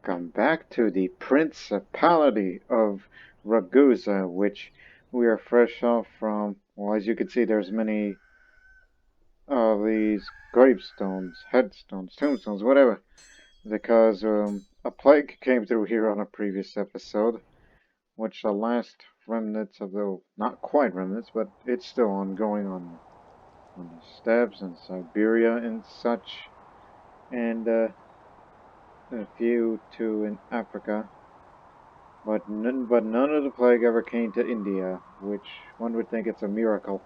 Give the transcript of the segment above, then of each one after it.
Welcome back to the Principality of Ragusa, which we are fresh off from. Well, as you can see, there's many of these gravestones, headstones, tombstones, whatever, because a plague came through here on a previous episode, which the last remnants of the, not quite remnants, but it's still ongoing on the steppes in Siberia and such, and a few too in Africa. But none of the plague ever came to India, which one would think it's a miracle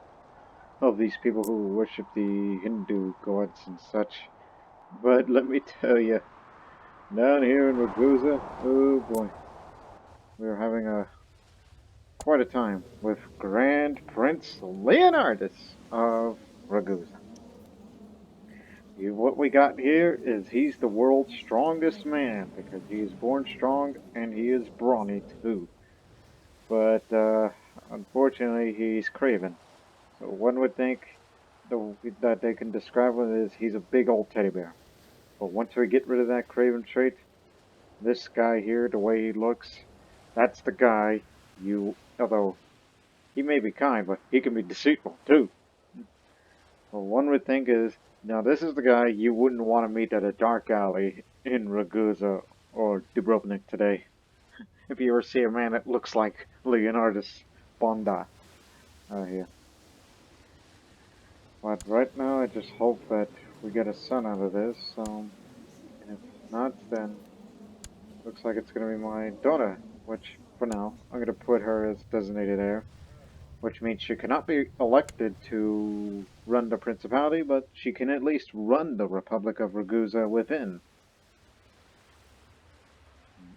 of these people who worship the Hindu gods and such. But let me tell you, down here in Ragusa, oh boy, we're having quite a time with Grand Prince Leonardus of Ragusa. What we got here is he's the world's strongest man because he is born strong and he is brawny too. But unfortunately, he's craven. So one would think that they can describe him as he's a big old teddy bear. But once we get rid of that craven trait, this guy here, the way he looks, that's the guy although he may be kind, but he can be deceitful too. Well, one would think now this is the guy you wouldn't want to meet at a dark alley in Ragusa or Dubrovnik today. If you ever see a man that looks like Leonardus Bonda out here. But right now, I just hope that we get a son out of this. If not, then looks like it's going to be my daughter, which for now, I'm going to put her as designated heir, which means she cannot be elected to run the Principality, but she can at least run the Republic of Ragusa within.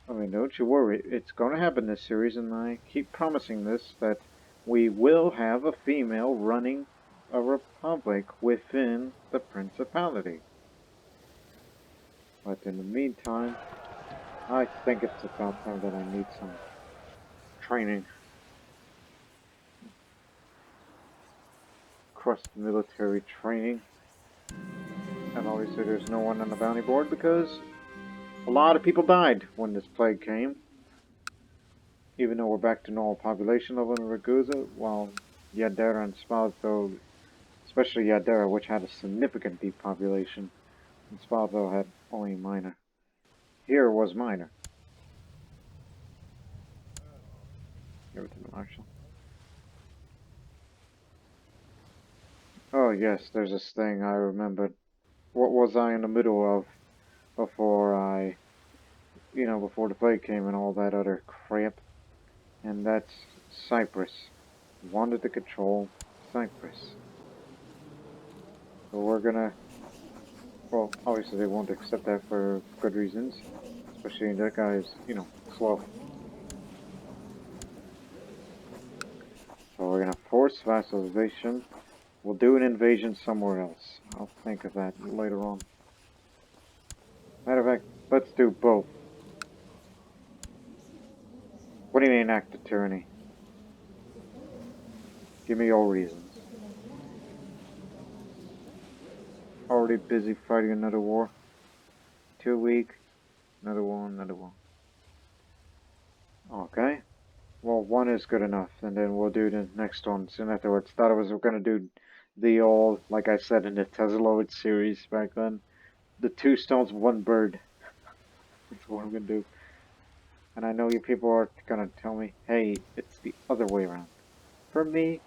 I mean, don't you worry, it's going to happen this series, and I keep promising this, that we will have a female running a republic within the Principality. But in the meantime, I think it's about time that I need some training. Cross-military training. And obviously there's no one on the bounty board because a lot of people died when this plague came. Even though we're back to normal population level in Ragusa, while Yadera and Spalto, especially Yadera, which had a significant depopulation, and Spalto had only minor. Here was minor. Give it to the marshal. Oh yes, there's this thing I remembered. What was I in the middle of before before the plague came and all that other crap? And that's Cyprus. Wanted to control Cyprus. So we're gonna, well, obviously they won't accept that for good reasons. Especially that guy's, slow. So we're gonna force vassalization. We'll do an invasion somewhere else. I'll think of that later on. Matter of fact, let's do both. What do you mean act of tyranny? Give me your reasons. Already busy fighting another war. 2 weeks. Another one. Okay. Well, one is good enough, and then we'll do the next one soon afterwards. Thought I was going to do the old, like I said in the Tesla series back then, the 2 stones, 1 bird. That's what I'm going to do. And I know you people are going to tell me, hey, it's the other way around. For me,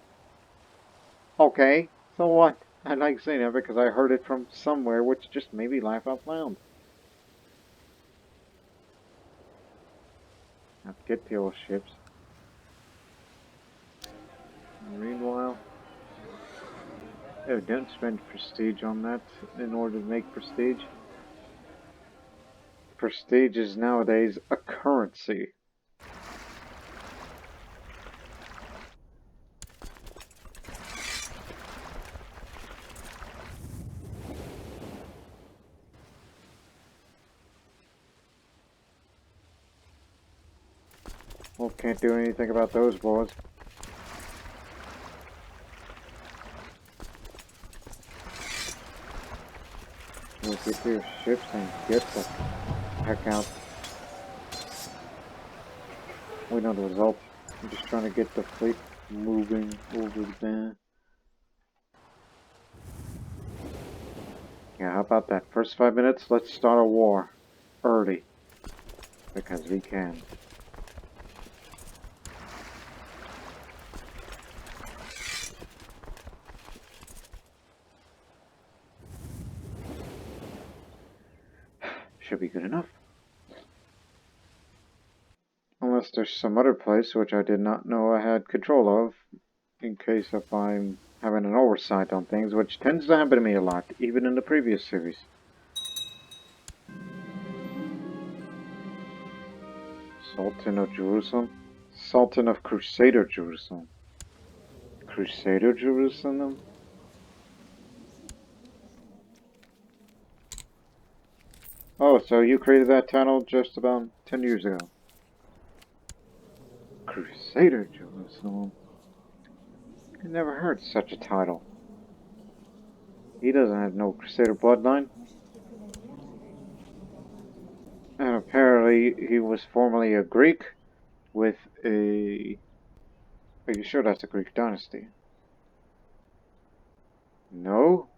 okay, so what? I like saying that because I heard it from somewhere, which just made me laugh out loud. Now get to your ships. Meanwhile, oh, don't spend prestige on that in order to make prestige. Prestige is nowadays a currency. Well, can't do anything about those boys. We'll get your ships and get the heck out. We know the result. I'm just trying to get the fleet moving over there. Yeah, how about that? First 5 minutes, let's start a war. Early. Because we can. Should be good enough. Unless there's some other place which I did not know I had control of, in case if I'm having an oversight on things, which tends to happen to me a lot, even in the previous series. Sultan of Jerusalem? Sultan of Crusader Jerusalem. Crusader Jerusalem? Oh, so you created that title just about 10 years ago. Crusader Jerusalem? I never heard such a title. He doesn't have no Crusader bloodline. And apparently he was formerly a Greek with a... Are you sure that's a Greek dynasty? No?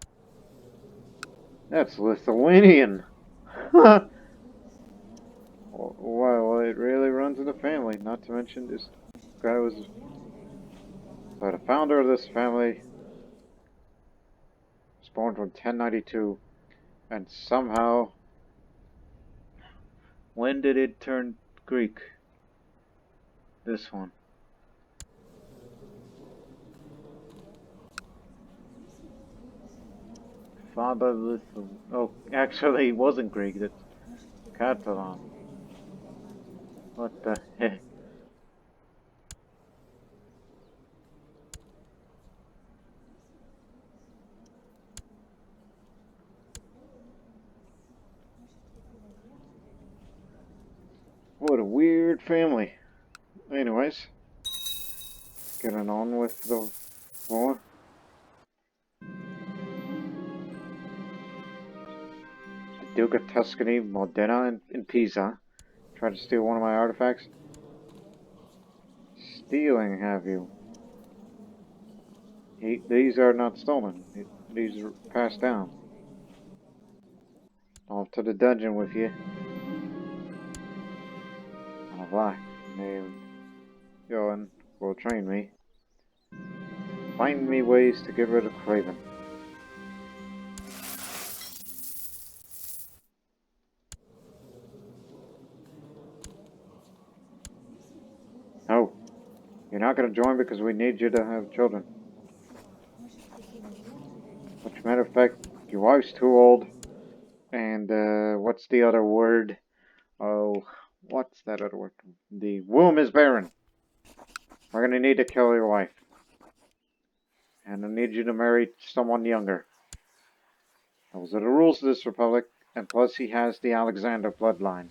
That's Lithuanian. Well, it really runs in the family. Not to mention this guy was... So the founder of this family was born from 1092. And somehow... When did it turn Greek? This one. Father Lithuanian. Oh, actually, he wasn't Greek. That's Catalan. What the heck? What a weird family. Anyways, getting on with the war. The Duke of Tuscany, Modena, and Pisa tried to steal one of my artifacts. Stealing, have you? These are not stolen. These are passed down. Off to the dungeon with you. I'll lie. Named Johan will train me. Find me ways to get rid of Craven. No. You're not going to join because we need you to have children. Which, matter of fact, your wife's too old. And, what's the other word? Oh, what's that other word? The womb is barren. We're going to need to kill your wife. And I need you to marry someone younger. Those are the rules of this republic. And plus he has the Alexander bloodline.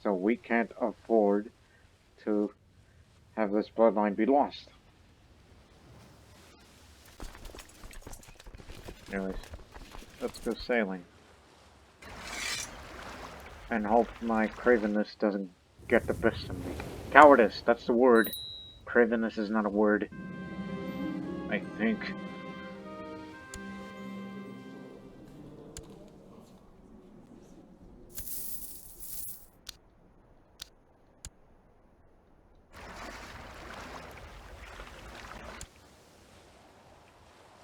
So we can't afford to have this bloodline be lost. Anyways, let's go sailing. And hope my cravenness doesn't get the best of me. Cowardice, that's the word. Cravenness is not a word. I think.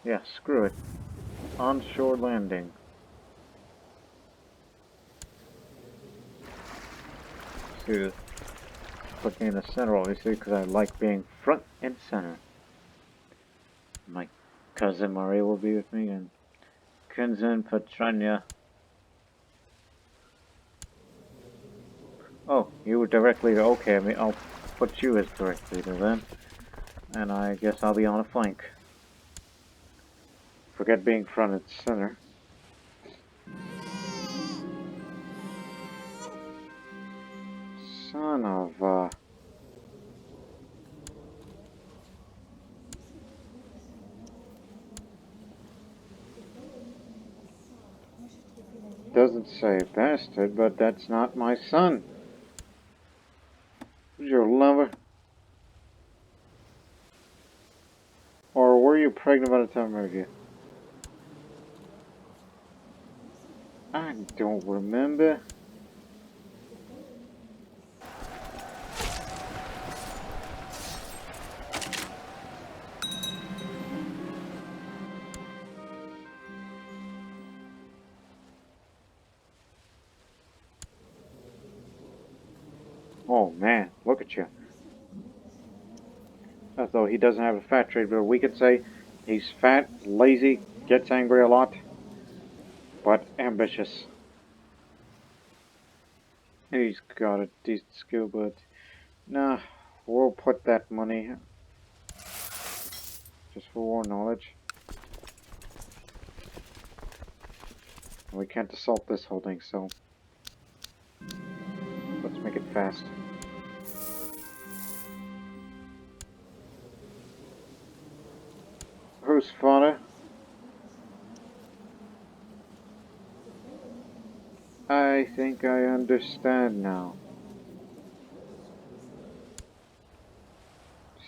Yeah, screw it. Onshore landing. See this? Put me in the center, obviously, because I like being front and center. My cousin Marie will be with me, and cousin Petrania. Oh, you were direct leader. Okay, I'll put you as direct leader then. And I guess I'll be on a flank. Forget being front and center. Son of, Doesn't say bastard, but that's not my son. Who's your lover? you pregnant by the time I married you? I don't remember. Oh man, look at you. As though he doesn't have a fat trait, but we could say he's fat, lazy, gets angry a lot, but ambitious. He's got a decent skill, but nah, we'll put that money just for war knowledge. We can't assault this holding, so let's make it fast. Whose father? I think I understand now.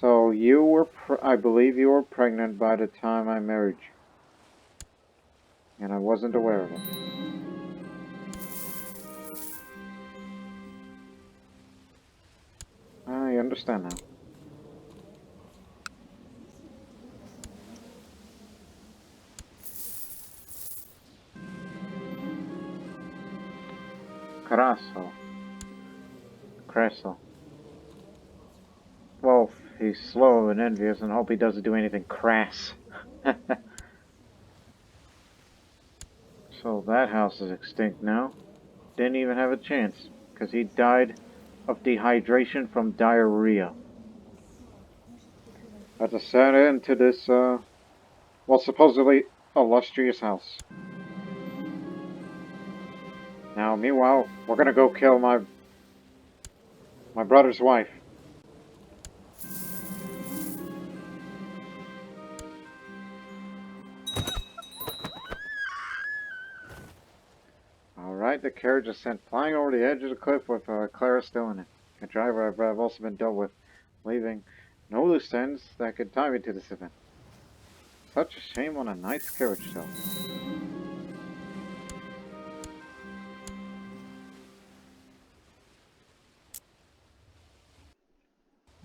So you were, I believe you were pregnant by the time I married you. And I wasn't aware of it. I understand now. Crasso. Crasso. Well, he's slow and envious and hope he doesn't do anything crass. So that house is extinct now. Didn't even have a chance, because he died of dehydration from diarrhea. That's a sad end to this, well, supposedly illustrious house. Now, meanwhile, we're gonna go kill my brother's wife. Alright, the carriage is sent flying over the edge of the cliff with Clara still in it. The driver I've also been dealt with, leaving no loose ends that could tie me to this event. Such a shame on a nice carriage, though.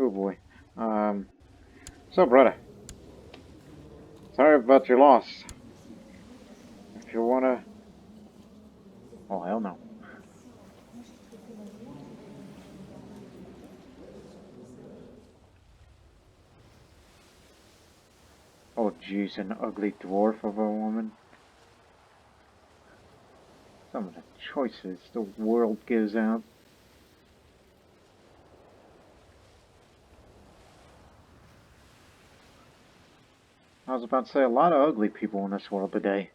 Oh boy. So brother, sorry about your loss. If you wanna... Oh, hell no. Oh jeez, an ugly dwarf of a woman. Some of the choices the world gives out. I was about to say, a lot of ugly people in this world today.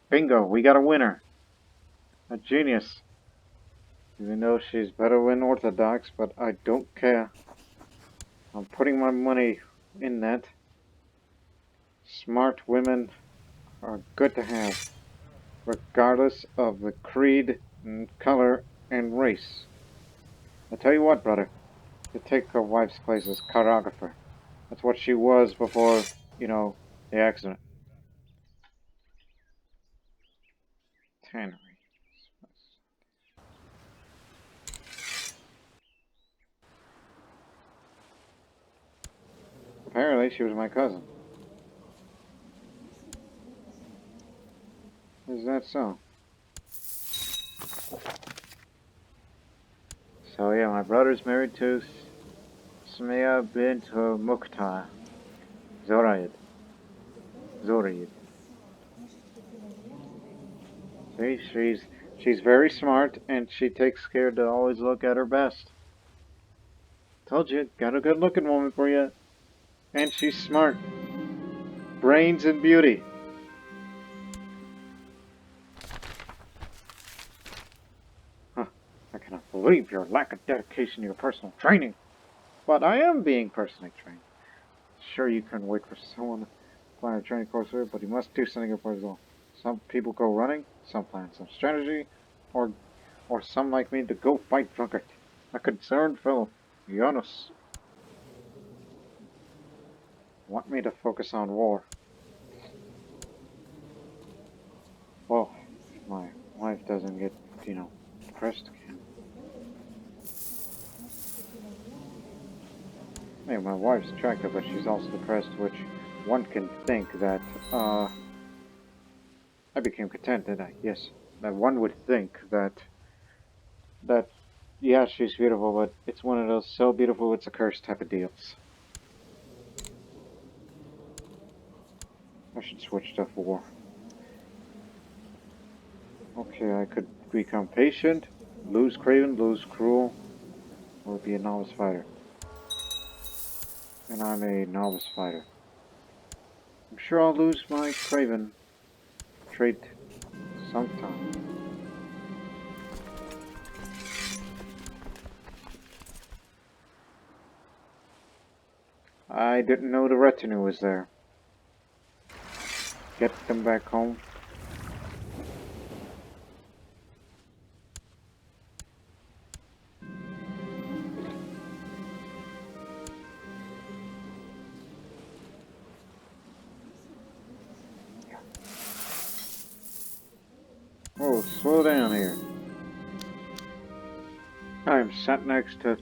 Bingo, we got a winner. A genius. Even though she's better than Orthodox, but I don't care. I'm putting my money in that. Smart women are good to have, regardless of the creed, and color, and race. I tell you what, brother, you take her wife's place as choreographer. That's what she was before, you know, the accident. Tannery. Apparently, she was my cousin. Is that so? So yeah, my brother's married to Sumaya bint Mukhtar. Zoraid. Zoraid. See, she's very smart, and she takes care to always look at her best. Told you, got a good-looking woman for you, and she's smart. Brains and beauty. Huh, I cannot believe believe your lack of dedication to your personal training. But I am being personally trained. Sure, you couldn't wait for someone to plan a training course here, but you must do something for yourself. Some people go running, some plan some strategy, or some like me to go fight Drunkard. A concerned fellow, Janus, want me to focus on war. Well, if my wife doesn't get, depressed again. Hey, my wife's attractive, but she's also depressed, which one can think that, I became content, didn't I? Yes. That one would think that, yeah, she's beautiful, but it's one of those so beautiful it's a curse type of deals. I should switch to 4. Okay, I could become patient, lose craven, lose cruel, or be a novice fighter. And I'm a novice fighter. I'm sure I'll lose my craven trait sometime. I didn't know the retinue was there. Get them back home. Oh, slow down here. I'm sat next to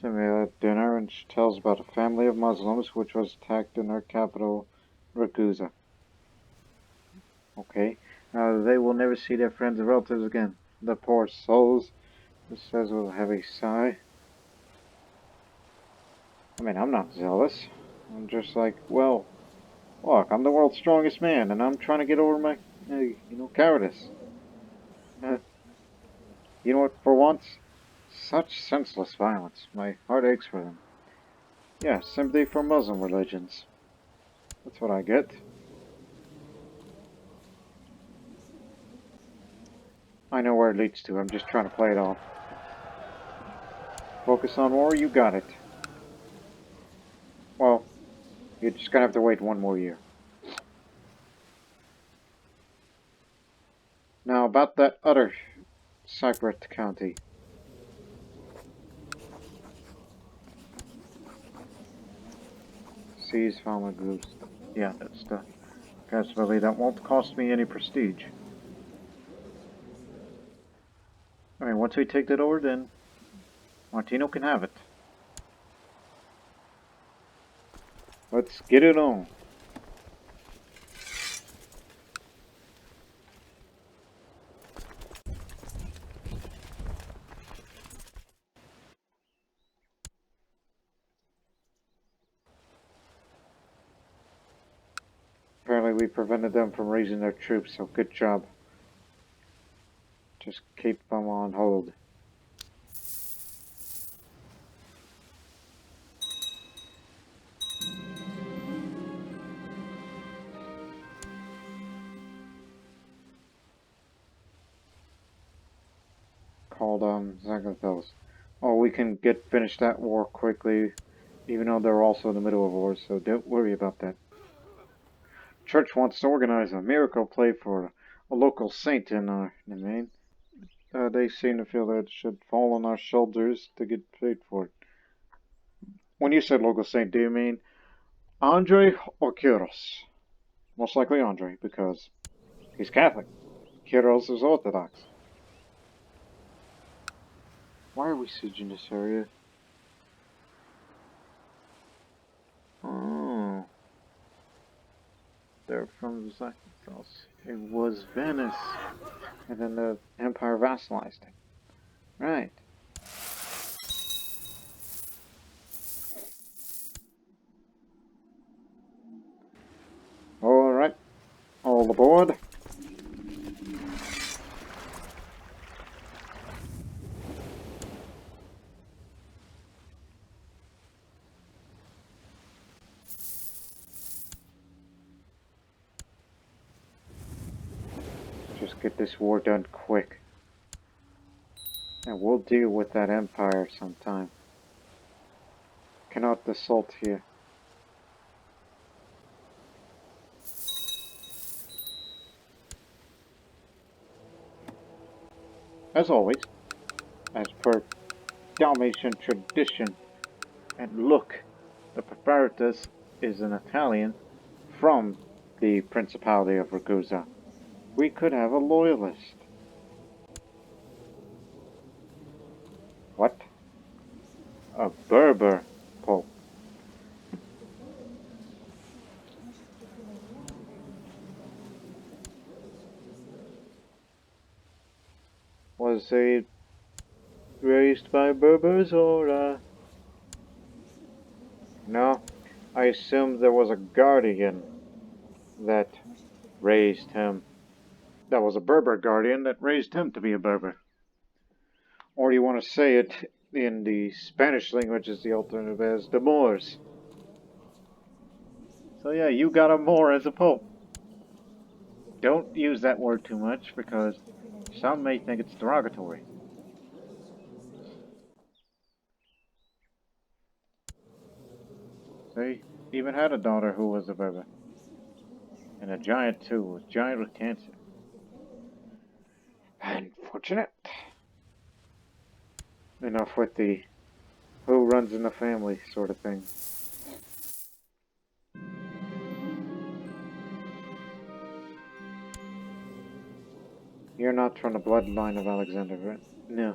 Samira at dinner, and she tells about a family of Muslims which was attacked in her capital, Ragusa. Okay. They will never see their friends and relatives again. The poor souls, this says with a heavy sigh. I mean, I'm not zealous. I'm just like, well, look, I'm the world's strongest man, and I'm trying to get over my, cowardice. You know what, for once? Such senseless violence. My heart aches for them. Yeah, sympathy for Muslim religions. That's what I get. I know where it leads to. I'm just trying to play it off. Focus on war, you got it. Well, you're just gonna have to wait 1 more year. Now, about that other Cyprus county. Seize family groups. Yeah, that's the possibility. That won't cost me any prestige. I mean, once we take that over, then Martino can have it. Let's get it on. Apparently we prevented them from raising their troops, so good job. Just keep them on hold. Called Zagathos. Oh, we can finish that war quickly, even though they're also in the middle of war, so don't worry about that. Church wants to organize a miracle play for a local saint in Maine. They seem to feel that it should fall on our shoulders to get paid for it. When you said local saint, do you mean Andre or Kyros? Most likely Andre, because he's Catholic. Kyros is Orthodox. Why are we sieging this area? Oh. They're from Zakynthos. It was Venice. And then the Empire vassalized it. Right. Alright. All aboard. Just get this war done quick. And we'll deal with that empire sometime. Cannot assault here. As always, as per Dalmatian tradition. And look, the Preparatus is an Italian from the Principality of Ragusa. We could have a loyalist. What? A Berber Pope. Was he raised by Berbers or, No, I assumed there was a guardian that raised him. That was a Berber guardian that raised him to be a Berber. Or do you want to say it in the Spanish language as the alternative as the Moors? So yeah, you got a Moor as a Pope. Don't use that word too much because some may think it's derogatory. They even had a daughter who was a Berber. And a giant too, a giant with cancer. Unfortunate. Enough with the who runs in the family sort of thing. You're not from the bloodline of Alexander, right? No.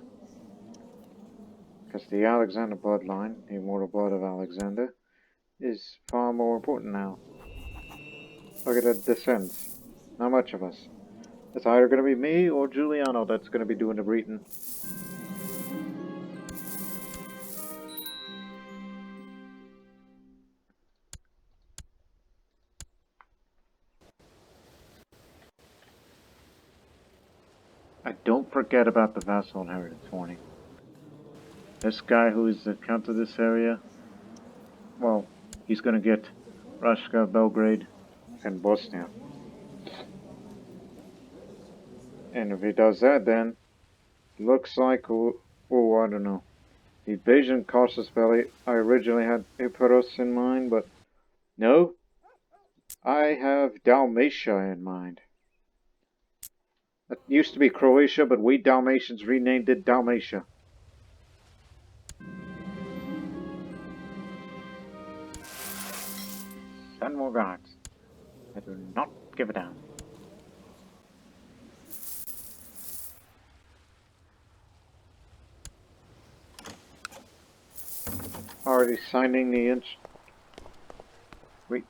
Because the Alexander bloodline, the immortal blood of Alexander, is far more important now. Look at the descents. Not much of us. It's either going to be me or Giuliano that's going to be doing the breeding. Don't forget about the vassal inheritance warning. This guy who is the count of this area, well, he's going to get Russia, Belgrade, and Bosnia. And if he does that, then looks like, oh, I don't know. The Bayesian casus belli, I originally had Epirus in mind, but no, I have Dalmatia in mind. It used to be Croatia, but we Dalmatians renamed it Dalmatia. Send more guards. I do not give a damn. Already signing the inch. Wait.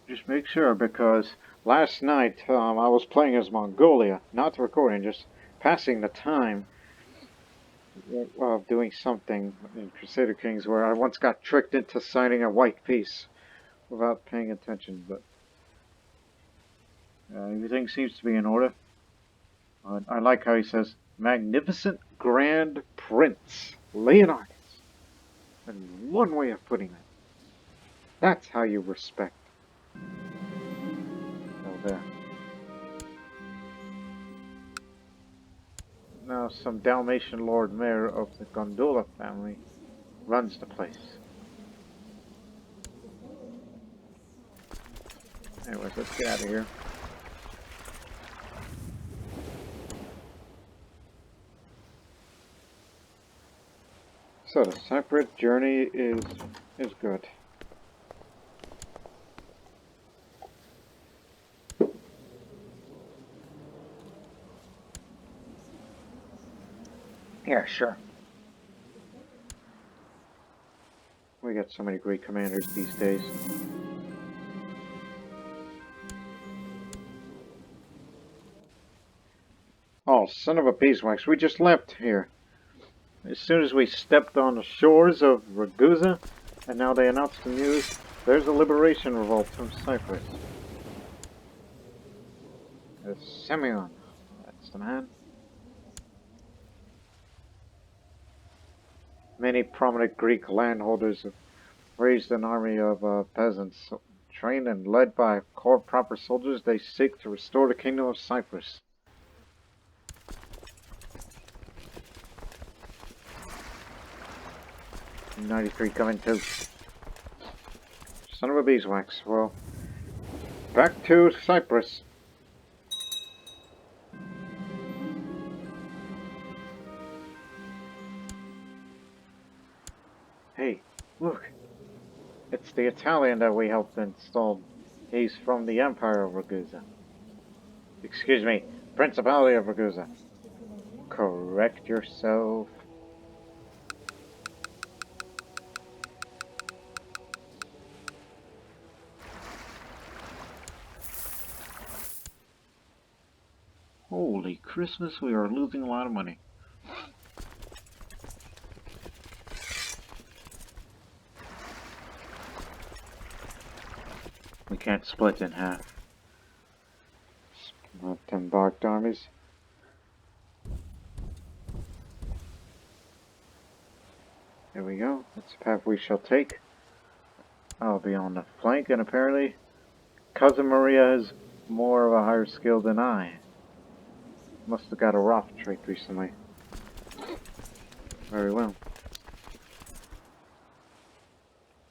Just make sure, because last night I was playing as Mongolia, not recording, just passing the time of doing something in Crusader Kings where I once got tricked into signing a white piece without paying attention, but everything seems to be in order. I like how he says, Magnificent Grand Prince Leonardus. And one way of putting it. That's how you respect. So there. Now some Dalmatian Lord Mayor of the Gondola family runs the place. Anyways, let's get out of here. So the Cyprus journey is good. Yeah, sure. We got so many great commanders these days. Oh, son of a beeswax, we just left here. As soon as we stepped on the shores of Ragusa, and now they announced the news, there's a liberation revolt from Cyprus. Simeon, that's the man. Many prominent Greek landholders have raised an army of peasants. Trained and led by a corps of proper soldiers, they seek to restore the kingdom of Cyprus. 93 coming too. Son of a beeswax. Well, back to Cyprus. Hey, look. It's the Italian that we helped install. He's from the Empire of Ragusa. Excuse me, Principality of Ragusa. Correct yourself. Holy Christmas, we are losing a lot of money. We can't split in half. Not embarked armies. There we go. That's the path we shall take. I'll be on the flank, and apparently Cousin Maria has more of a higher skill than I. Must have got a Roth trait recently. Very well.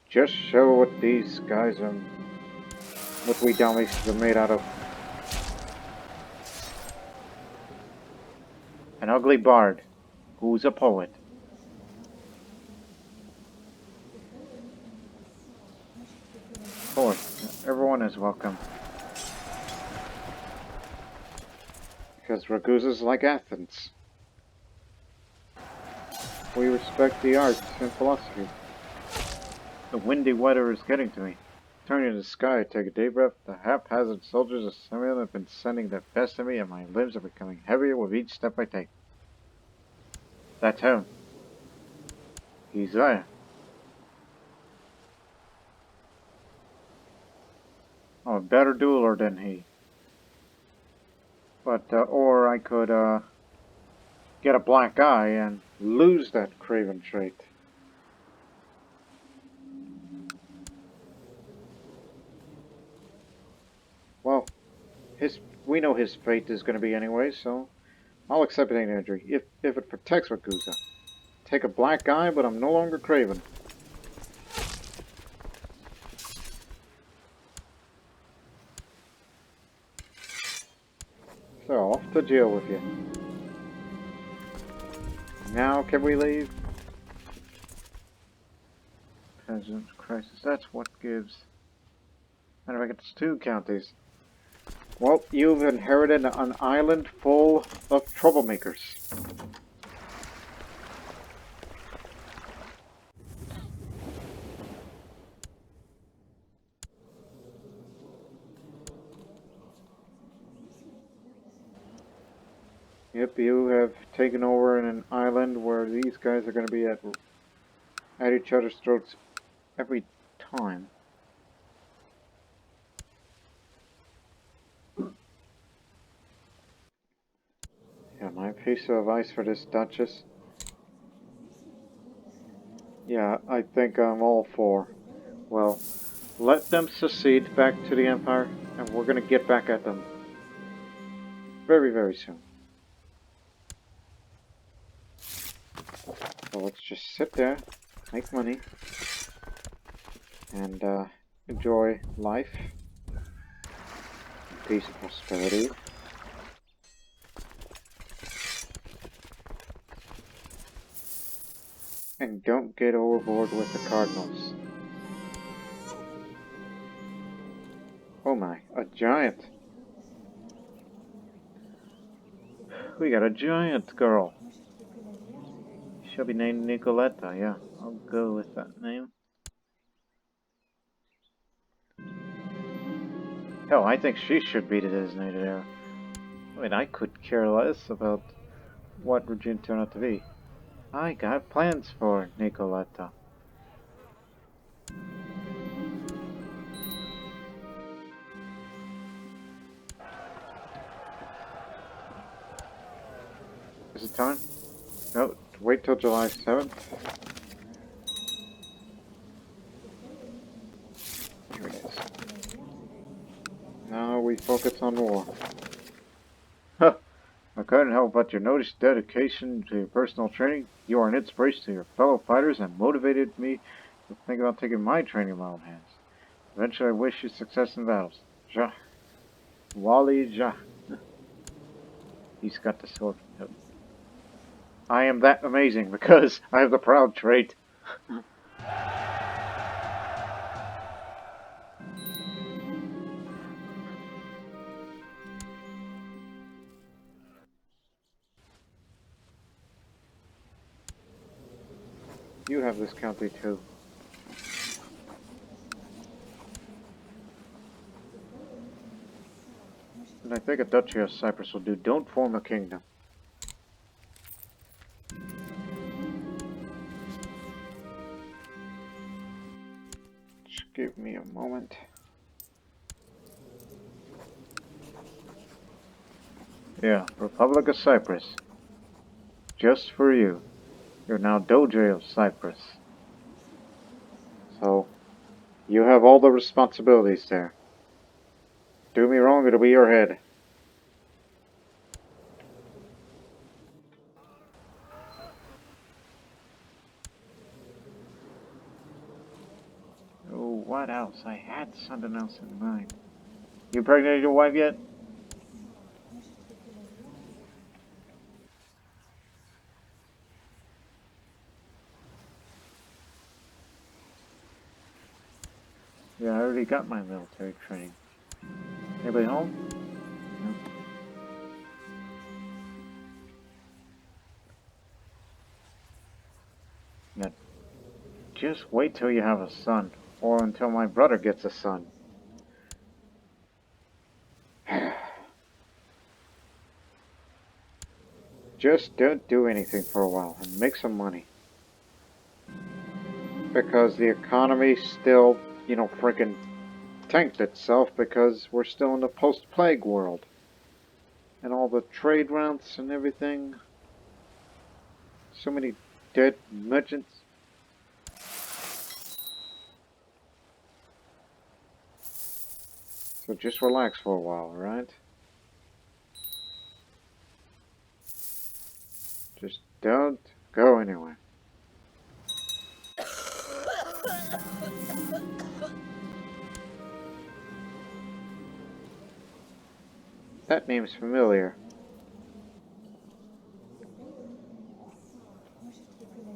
Just show what these guys are, what we Dalmatians are made out of. An ugly bard, who's a poet. Of course, everyone is welcome. Because Ragusa's like Athens. We respect the arts and philosophy. The windy weather is getting to me. Turning to the sky, I take a deep breath. The haphazard soldiers of Simeon have been sending their best at me, and my limbs are becoming heavier with each step I take. That's him. He's there. Oh, a better dueler than he. But, or I could, get a black eye and lose that craven trait. Well, we know his fate is going to be anyway, so I'll accept any injury if it protects Ragusa. Take a black eye, but I'm no longer craven. So, off to jail with you. Now, can we leave? Peasant crisis, that's what gives. And if I get 2 counties. Well, you've inherited an island full of troublemakers. Yep, you have taken over in an island where these guys are going to be at each other's throats every time. Yeah, my piece of advice for this Duchess. Yeah, I think I'm all for. Well, let them secede back to the Empire, and we're going to get back at them very, very soon. So let's just sit there, make money, and enjoy life, peace and prosperity. And don't get overboard with the Cardinals. Oh my, a giant. We got a giant girl. She'll be named Nicoletta, yeah. I'll go with that name. Hell, I think she should be the designated heir. I mean, I could care less about what Regina turned out to be. I got plans for Nicoletta. Is it time? No, wait till July 7th. Here it is. Now we focus on war. Huh, I couldn't help but to notice dedication to your personal training. You are an inspiration to your fellow fighters and motivated me to think about taking my training in my own hands. Eventually, I wish you success in battles. Ja. Wally Ja. He's got the sword. I am that amazing because I have the proud trait. You have this county too. And I think a duchy of Cyprus will do. Don't form a kingdom. Just give me a moment. Yeah, Republic of Cyprus. Just for you. You're now Doge of Cyprus. So, you have all the responsibilities there. Do me wrong, it'll be your head. Oh, what else? I had something else in mind. You impregnated your wife yet? Yeah, I already got my military training. Anybody home? No. Yeah. Just wait till you have a son. Or until my brother gets a son. Just don't do anything for a while and make some money. Because the economy still, freaking tanked itself because we're still in the post-plague world. And all the trade routes and everything. So many dead merchants. So just relax for a while, alright? Just don't go anywhere. That name's familiar.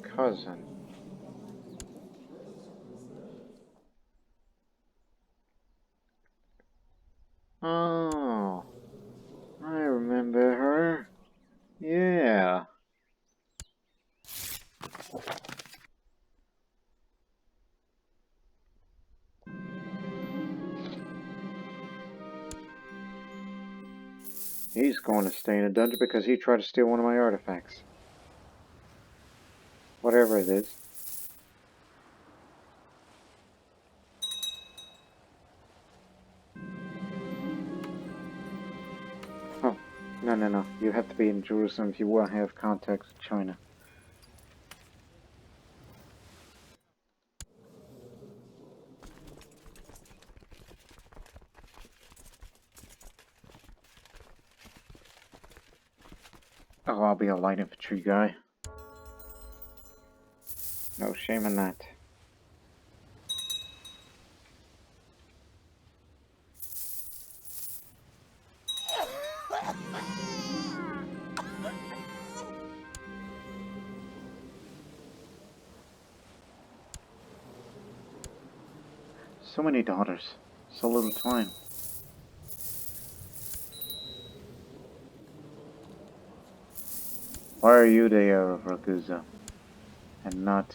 Cousin. Oh, I remember her. Yeah. He's going to stay in a dungeon because he tried to steal one of my artifacts. Whatever it is. Oh, no. You have to be in Jerusalem if you want to have contact with China. Oh, I'll be a light infantry guy. No shame in that. So many daughters. So little time. Why are you the heir of Ragusa? And not,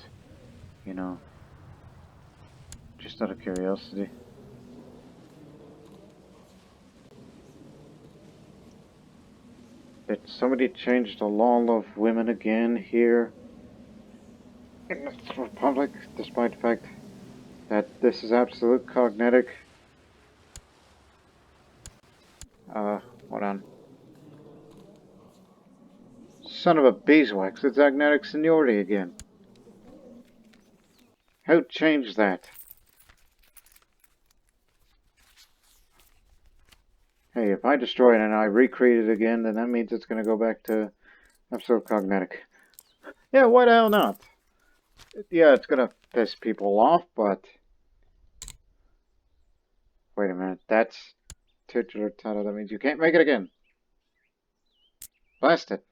just out of curiosity. Did somebody change the law of women again here in this republic, despite the fact that this is absolute cognetic? Hold on. Son of a beeswax, it's agnetic seniority again. Who changed that? Hey, Hey, if I destroy it and I recreate it again, then that means it's going to go back to absolute cognitic. Yeah, why the hell not? Yeah, it's going to piss people off, but... Wait a minute, that's titular title. That means you can't make it again. Blast it.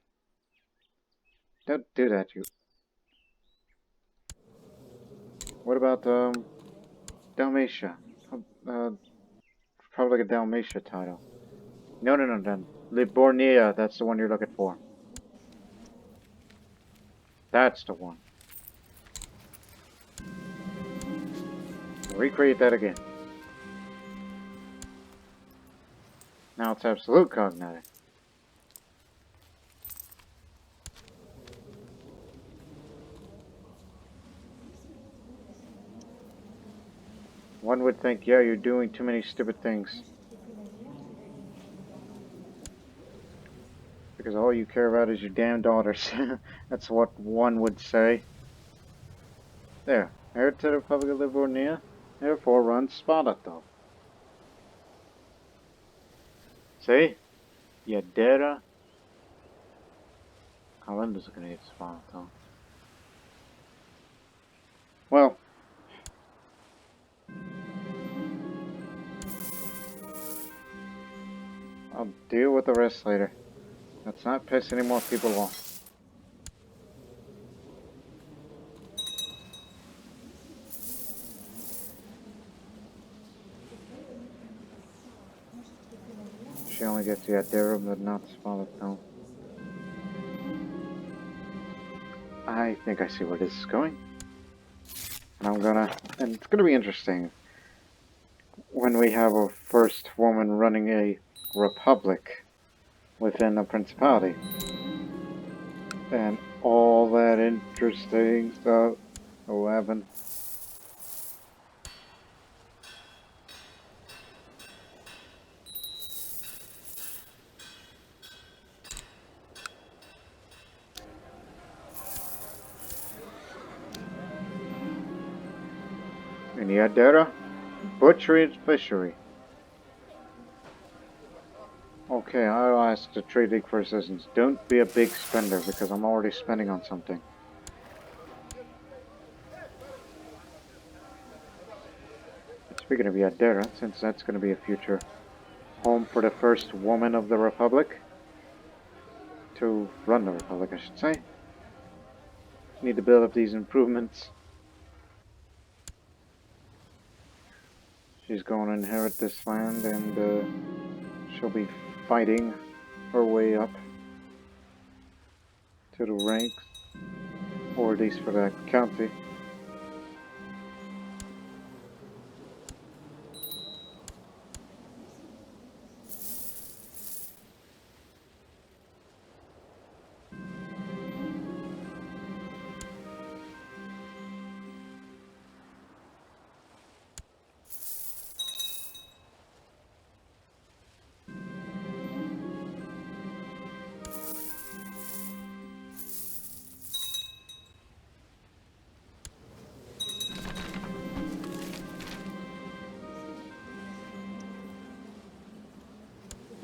Don't do that, you... What about, Dalmatia? Probably like a Dalmatia title. No. Livornia, that's the one you're looking for. That's the one. Recreate that again. Now it's absolute cognitive. One would think, yeah, you're doing too many stupid things. Because all you care about is your damn daughters. That's what one would say. There. Heir to the Republic of Livornia. Therefore runs Spadato. See? Yadera. Calendar's gonna get Spadato. Well. I'll deal with the rest later. Let's not piss any more people off. She only gets Yadera, but not Spadato. I think I see where this is going. And it's gonna be interesting when we have a first woman running a republic within the Principality. And all that interesting stuff will happen. In Yadera, butchery and fishery. Okay, I'll ask the Trade League for assistance. Don't be a big spender because I'm already spending on something. But speaking of Yadera, since that's going to be a future home for the first woman of the Republic, to run the Republic, I should say, need to build up these improvements. She's going to inherit this land and she'll be fighting her way up to the ranks, or at least for that county.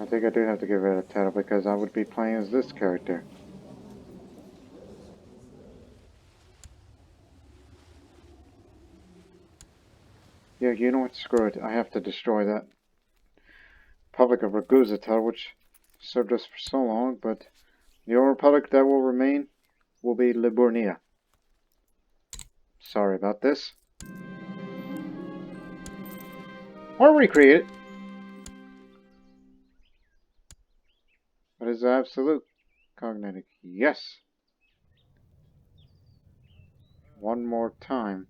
I think I do have to give it a title because I would be playing as this character. Yeah, you know what? Screw it. I have to destroy that Republic of Ragusa title, which served us for so long, but the only Republic that will remain will be Livornia. Sorry about this. Or recreate it. But it's absolute cognitive. Yes. One more time.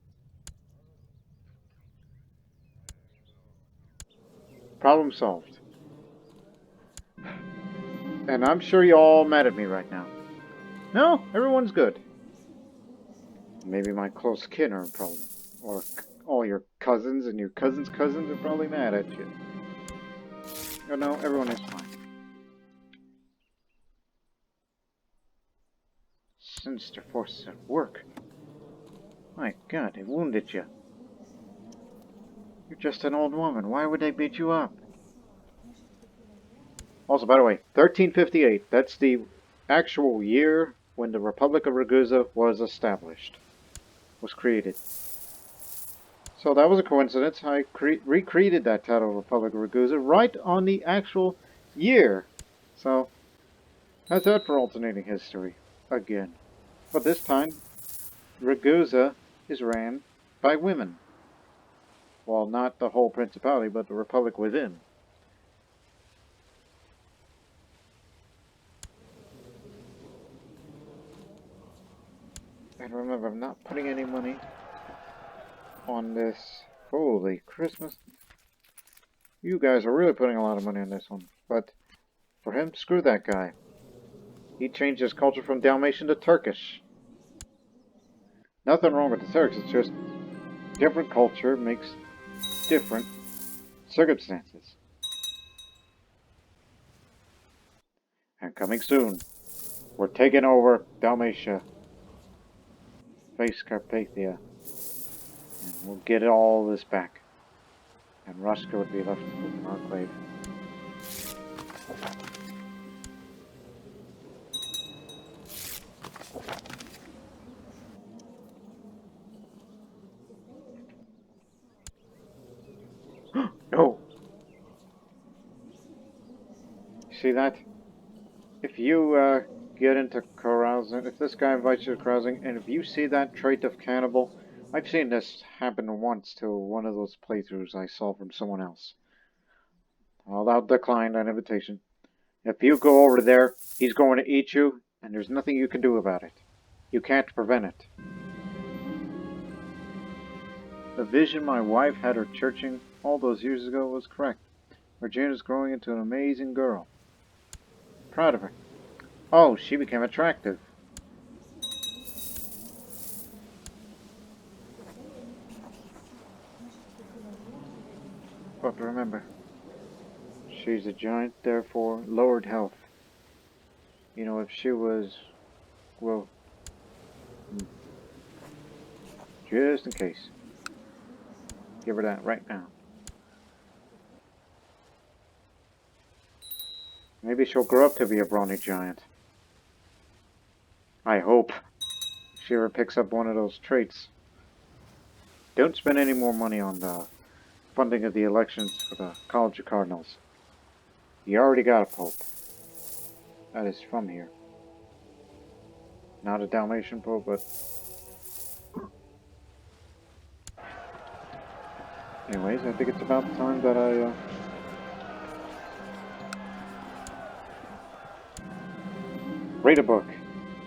Problem solved. And I'm sure you're all mad at me right now. No, everyone's good. Maybe my close kin are probably, or all your cousins and your cousins' cousins are probably mad at you. Oh no, everyone is fine. Sinister forces at work. My God, they wounded you. You're just an old woman. Why would they beat you up? Also, by the way, 1358, that's the actual year when the Republic of Ragusa was established, was created. So that was a coincidence. I recreated that title, Republic of Ragusa, right on the actual year. So, that's that for alternating history. Again. But this time, Ragusa is ran by women. Well, not the whole principality, but the Republic within. And remember, I'm not putting any money on this. Holy Christmas. You guys are really putting a lot of money on this one. But for him, screw that guy. He changed his culture from Dalmatian to Turkish. Nothing wrong with the Turks, it's just different culture makes different circumstances. And coming soon, we're taking over Dalmatia, face Carpathia, and we'll get all this back. And Ruska would be left with an enclave. No! See that? If you get into carousing, if this guy invites you to carousing, and if you see that trait of cannibal, I've seen this happen once to one of those playthroughs I saw from someone else. I'll decline that invitation. If you go over there, he's going to eat you, and there's nothing you can do about it. You can't prevent it. The vision my wife had her churching all those years ago was correct. Regina's growing into an amazing girl. Proud of her. Oh, she became attractive. But remember, she's a giant, therefore lowered health. You know, if she was, well, just in case. Give her that right now. Maybe she'll grow up to be a brawny giant. I hope she ever picks up one of those traits. Don't spend any more money on the funding of the elections for the College of Cardinals. You already got a pope. That is from here. Not a Dalmatian pope, but... Anyways, I think it's about time that I, read a book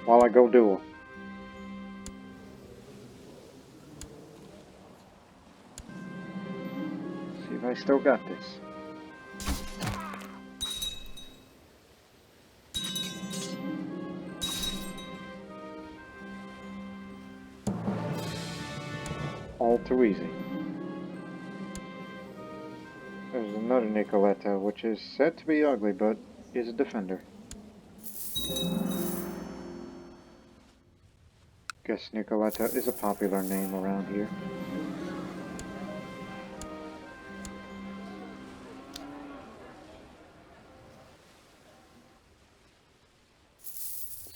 while I go duel. See if I still got this. All too easy. There's another Nicoletta, which is said to be ugly, but is a defender. Guess Nicoletta is a popular name around here.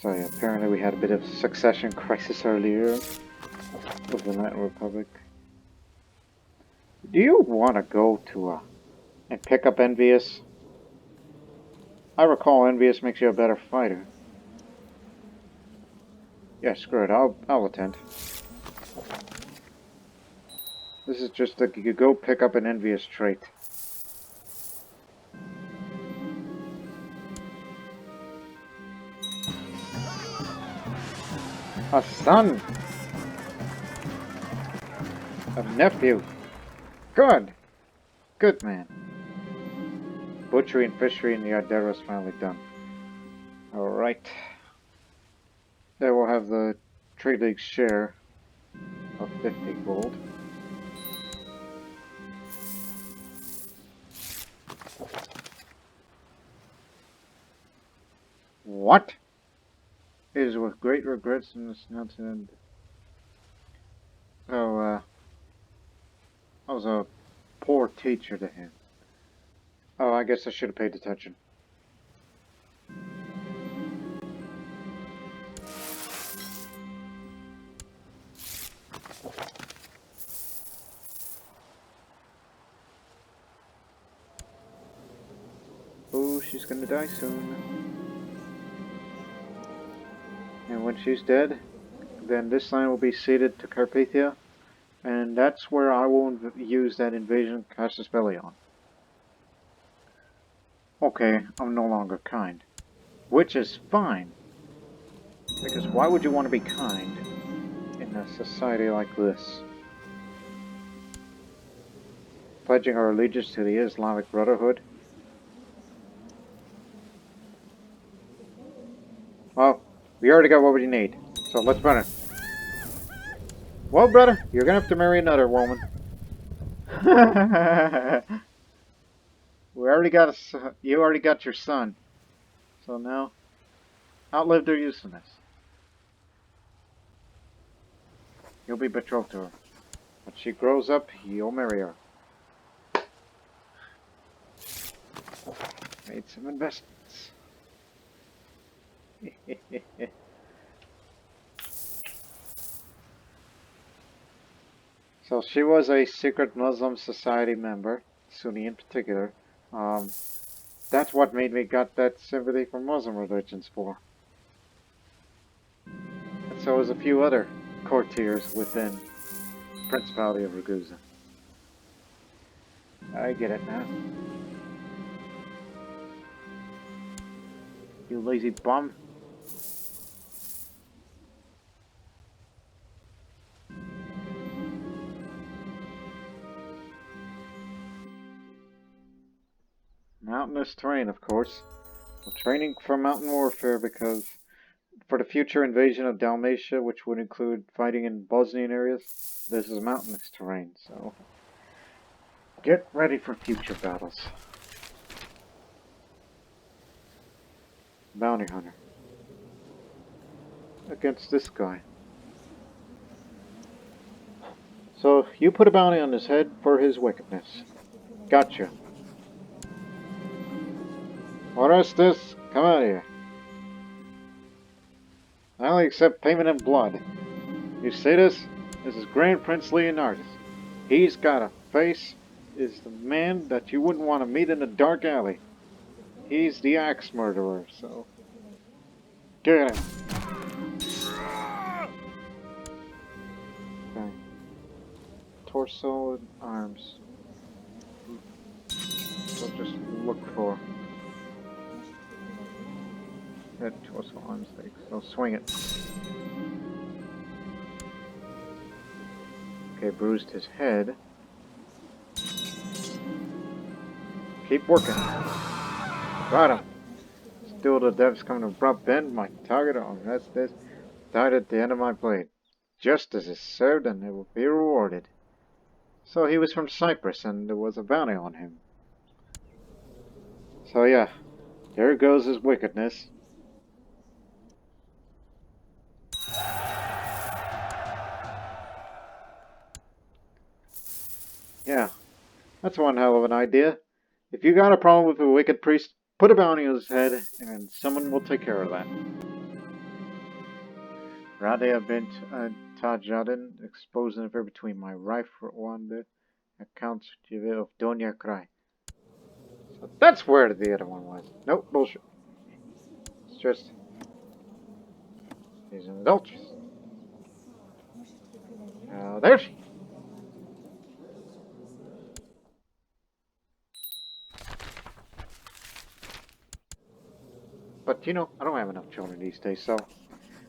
So yeah, apparently we had a bit of succession crisis earlier of the Latin Republic. Do you want to go to and pick up Envious? I recall Envious makes you a better fighter. Yeah, screw it. I'll attend. This is just that you go pick up an Envious trait. A son! A nephew! Good! Good man. Butchery and fishery in the Arderos finally done. Alright. There we'll have the Trade League's share of 50 gold. What? It is with great regrets in this announcement. Oh, I was a poor teacher to him. Oh, I guess I should have paid attention. know she's gonna die soon. And when she's dead, then this line will be ceded to Carpathia, and that's where I will use that invasion Casus Belli on. Okay, I'm no longer kind. Which is fine. Because why would you want to be kind in a society like this? Pledging our allegiance to the Islamic Brotherhood? Well, we already got what we need, so let's burn it. Well, brother, you're gonna have to marry another woman. You already got your son. So now, outlive their usefulness. You'll be betrothed to her. When she grows up, you'll marry her. Made some investments. So she was a secret Muslim society member, Sunni in particular. That's what made me got that sympathy for Muslim religions for. And so was a few other courtiers within Principality of Ragusa. I get it now. You lazy bum. Mountainous terrain, of course. Well, training for mountain warfare because for the future invasion of Dalmatia, which would include fighting in Bosnian areas, this is mountainous terrain, so get ready for future battles. Bounty hunter. Against this guy. So, you put a bounty on his head for his wickedness. Gotcha. Orestes, come out here. I only accept payment in blood. You see this? This is Grand Prince Leonardus. He's got a face, is the man that you wouldn't want to meet in a dark alley. He's the axe murderer, so... Get him! Okay. Torso and arms. So just look for... Head, torso, arms, legs. So swing it. Okay, bruised his head. Keep working. Got him. Still the devs coming to abrupt end. My target on that's this. Died at the end of my blade. Justice is served and it will be rewarded. So he was from Cyprus and there was a bounty on him. So yeah, there goes his wickedness. Yeah, that's one hell of an idea. If you got a problem with a wicked priest, put a bounty on his head and someone will take care of that. Radea bint Tajadin, exposed an affair between my wife Rwanda and Count of Donya Krai. So that's where the other one was. Nope, bullshit. It's just... She's an adulteress. There she is. But, you know, I don't have enough children these days, so...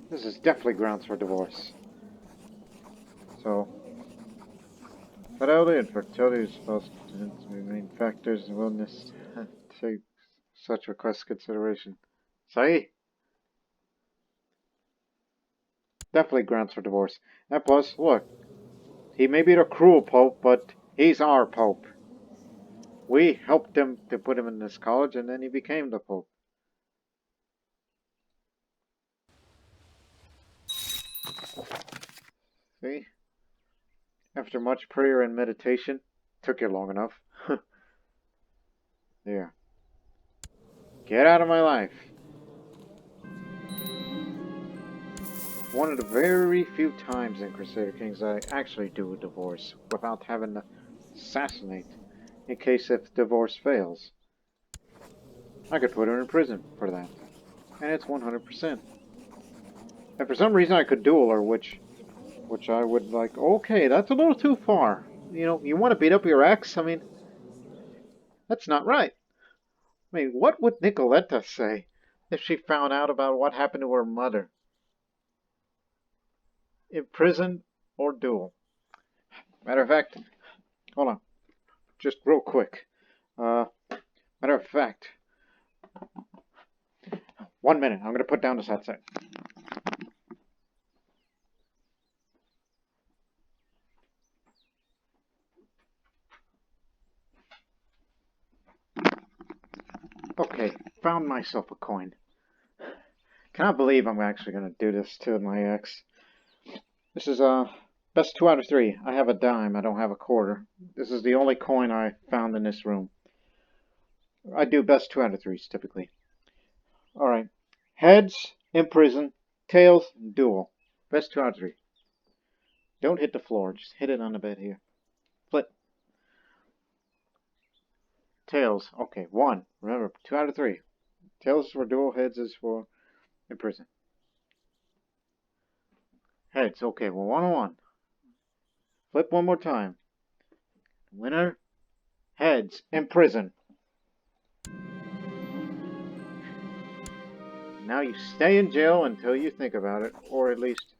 This is definitely grounds for divorce. So... Fidelity and fertility is supposed to be main factors in willingness to take such requests consideration. Say? Definitely grounds for divorce. And plus, look, he may be the cruel pope, but he's our pope. We helped him to put him in this college, and then he became the pope. See? After much prayer and meditation, took you long enough. There. Get out of my life. One of the very few times in Crusader Kings I actually do a divorce without having to assassinate in case if divorce fails. I could put her in prison for that. And it's 100%. And for some reason I could duel her, which I would like, okay, that's a little too far. You know, you want to beat up your ex? I mean, that's not right. I mean, what would Nicoletta say if she found out about what happened to her mother? Imprisoned or duel? Matter of fact, hold on, just real quick. Matter of fact, 1 minute, I'm going to put down this headset. Okay, found myself a coin. Cannot believe I'm actually going to do this to my ex. This is best 2 out of 3. I have a dime, I don't have a quarter. This is the only coin I found in this room. I do best 2 out of 3s typically. Alright. Heads, imprison, tails, duel. Best 2 out of 3. Don't hit the floor, just hit it on the bed here. Flip. Tails, okay, 1. Remember, 2 out of 3. Tails is for duel, heads is for imprison. Heads, okay, well, 1 on 1. Flip one more time. Winner, heads, imprison. Now you stay in jail until you think about it, or at least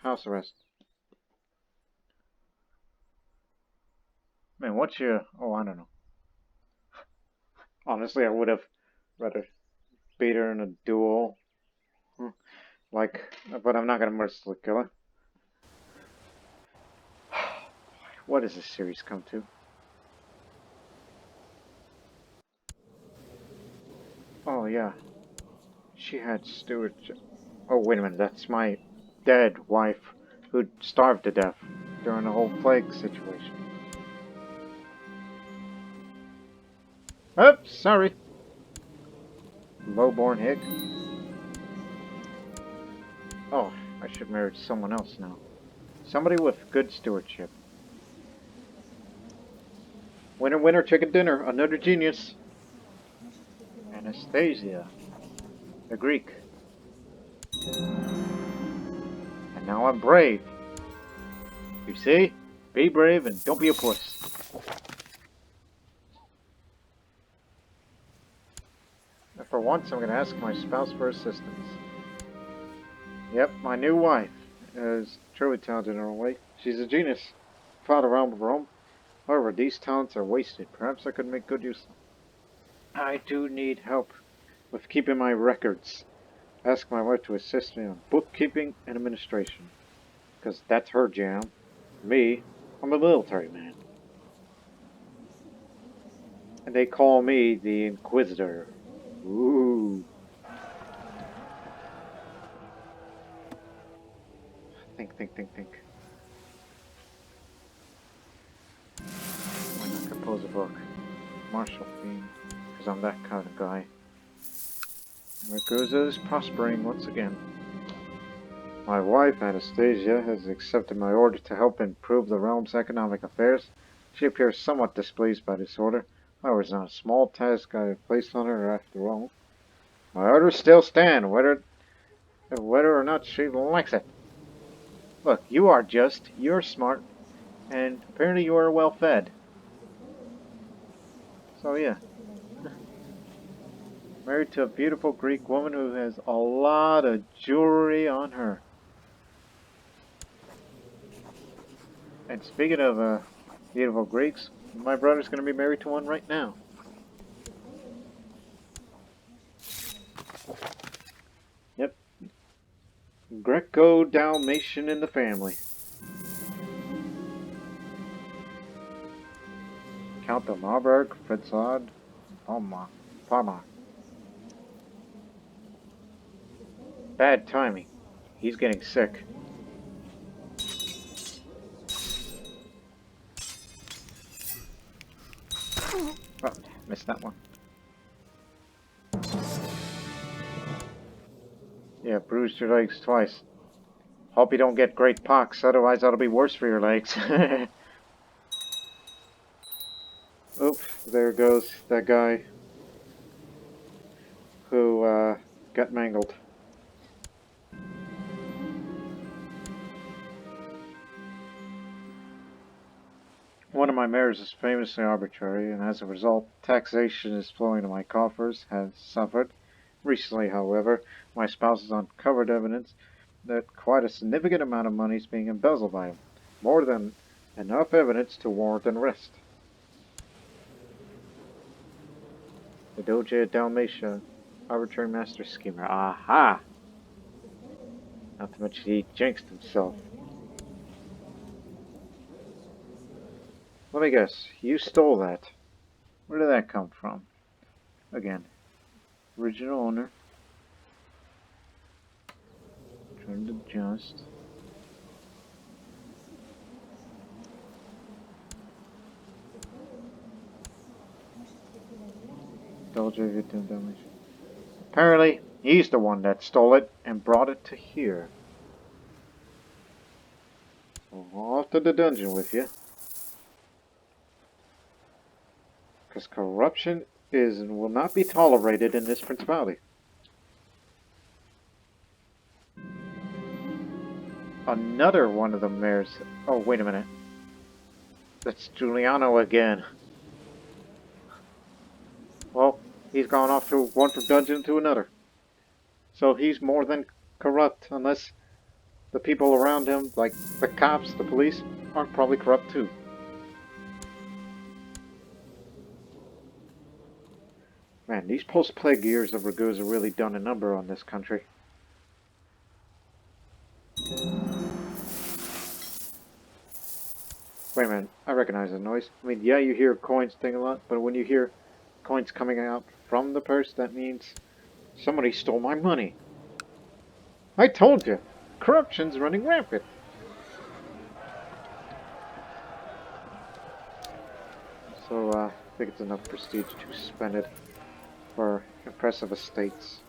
house arrest. Man, what's your... Oh, I don't know. Honestly, I would have rather beat her in a duel. Like, but I'm not gonna mercilessly kill her. What does this series come to? Oh, yeah. She had stewardship. Oh, wait a minute. That's my dead wife who starved to death during the whole plague situation. Oops, sorry. Lowborn hick. Oh, I should marry someone else now. Somebody with good stewardship. Winner, winner, chicken dinner. Another genius. Anastasia. The Greek. And now I'm brave. You see? Be brave and don't be a puss. And for once, I'm going to ask my spouse for assistance. Yep, my new wife is truly talented in her own way. She's a genius. Proud of realm of Rome. However, these talents are wasted. Perhaps I could make good use of them. I do need help with keeping my records. Ask my wife to assist me on bookkeeping and administration. Because that's her jam. Me, I'm a military man. And they call me the Inquisitor. Ooh. Think. Why not compose a book? Martial theme. Because I'm that kind of guy. Ragusa is prospering once again. My wife, Anastasia, has accepted my order to help improve the realm's economic affairs. She appears somewhat displeased by this order. However, it's not a small task I have placed on her after all. My orders still stand, whether or not she likes it. Look, you're smart, and apparently you are well fed. So yeah. Married to a beautiful Greek woman who has a lot of jewelry on her. And speaking of beautiful Greeks, my brother's going to be married to one right now. Yep. Greco-Dalmatian in the family. Count of Marburg, Fritzlad, Parma. Bad timing. He's getting sick. Oh, missed that one. Yeah, bruised your legs twice. Hope you don't get great pox, otherwise that'll be worse for your legs. Oops, there goes that guy who got mangled. One of my mayors is famously arbitrary, and as a result, taxation is flowing to my coffers has suffered. Recently, however, my spouse has uncovered evidence that quite a significant amount of money is being embezzled by him. More than enough evidence to warrant an arrest. The Doge of Dalmatia, arbitrary master schemer. Aha! Not to mention he jinxed himself. Let me guess, you stole that. Where did that come from? Again, original owner. Trying to adjust. Doge of Dalmatia. Apparently, he's the one that stole it and brought it to here. So off to the dungeon with you. Because corruption is and will not be tolerated in this principality. Another one of the mayors. Oh, wait a minute. That's Giuliano again. Well, he's gone off to one from dungeon to another. So he's more than corrupt, unless the people around him, like the cops, the police, aren't probably corrupt too. Man, these post-plague years of Ragusa really done a number on this country. Wait a minute, I recognize the noise. I mean, yeah, you hear coins ding a lot, but when you hear coins coming out from the purse, that means somebody stole my money. I told you, corruption's running rampant. So, I think it's enough prestige to spend it for impressive estates.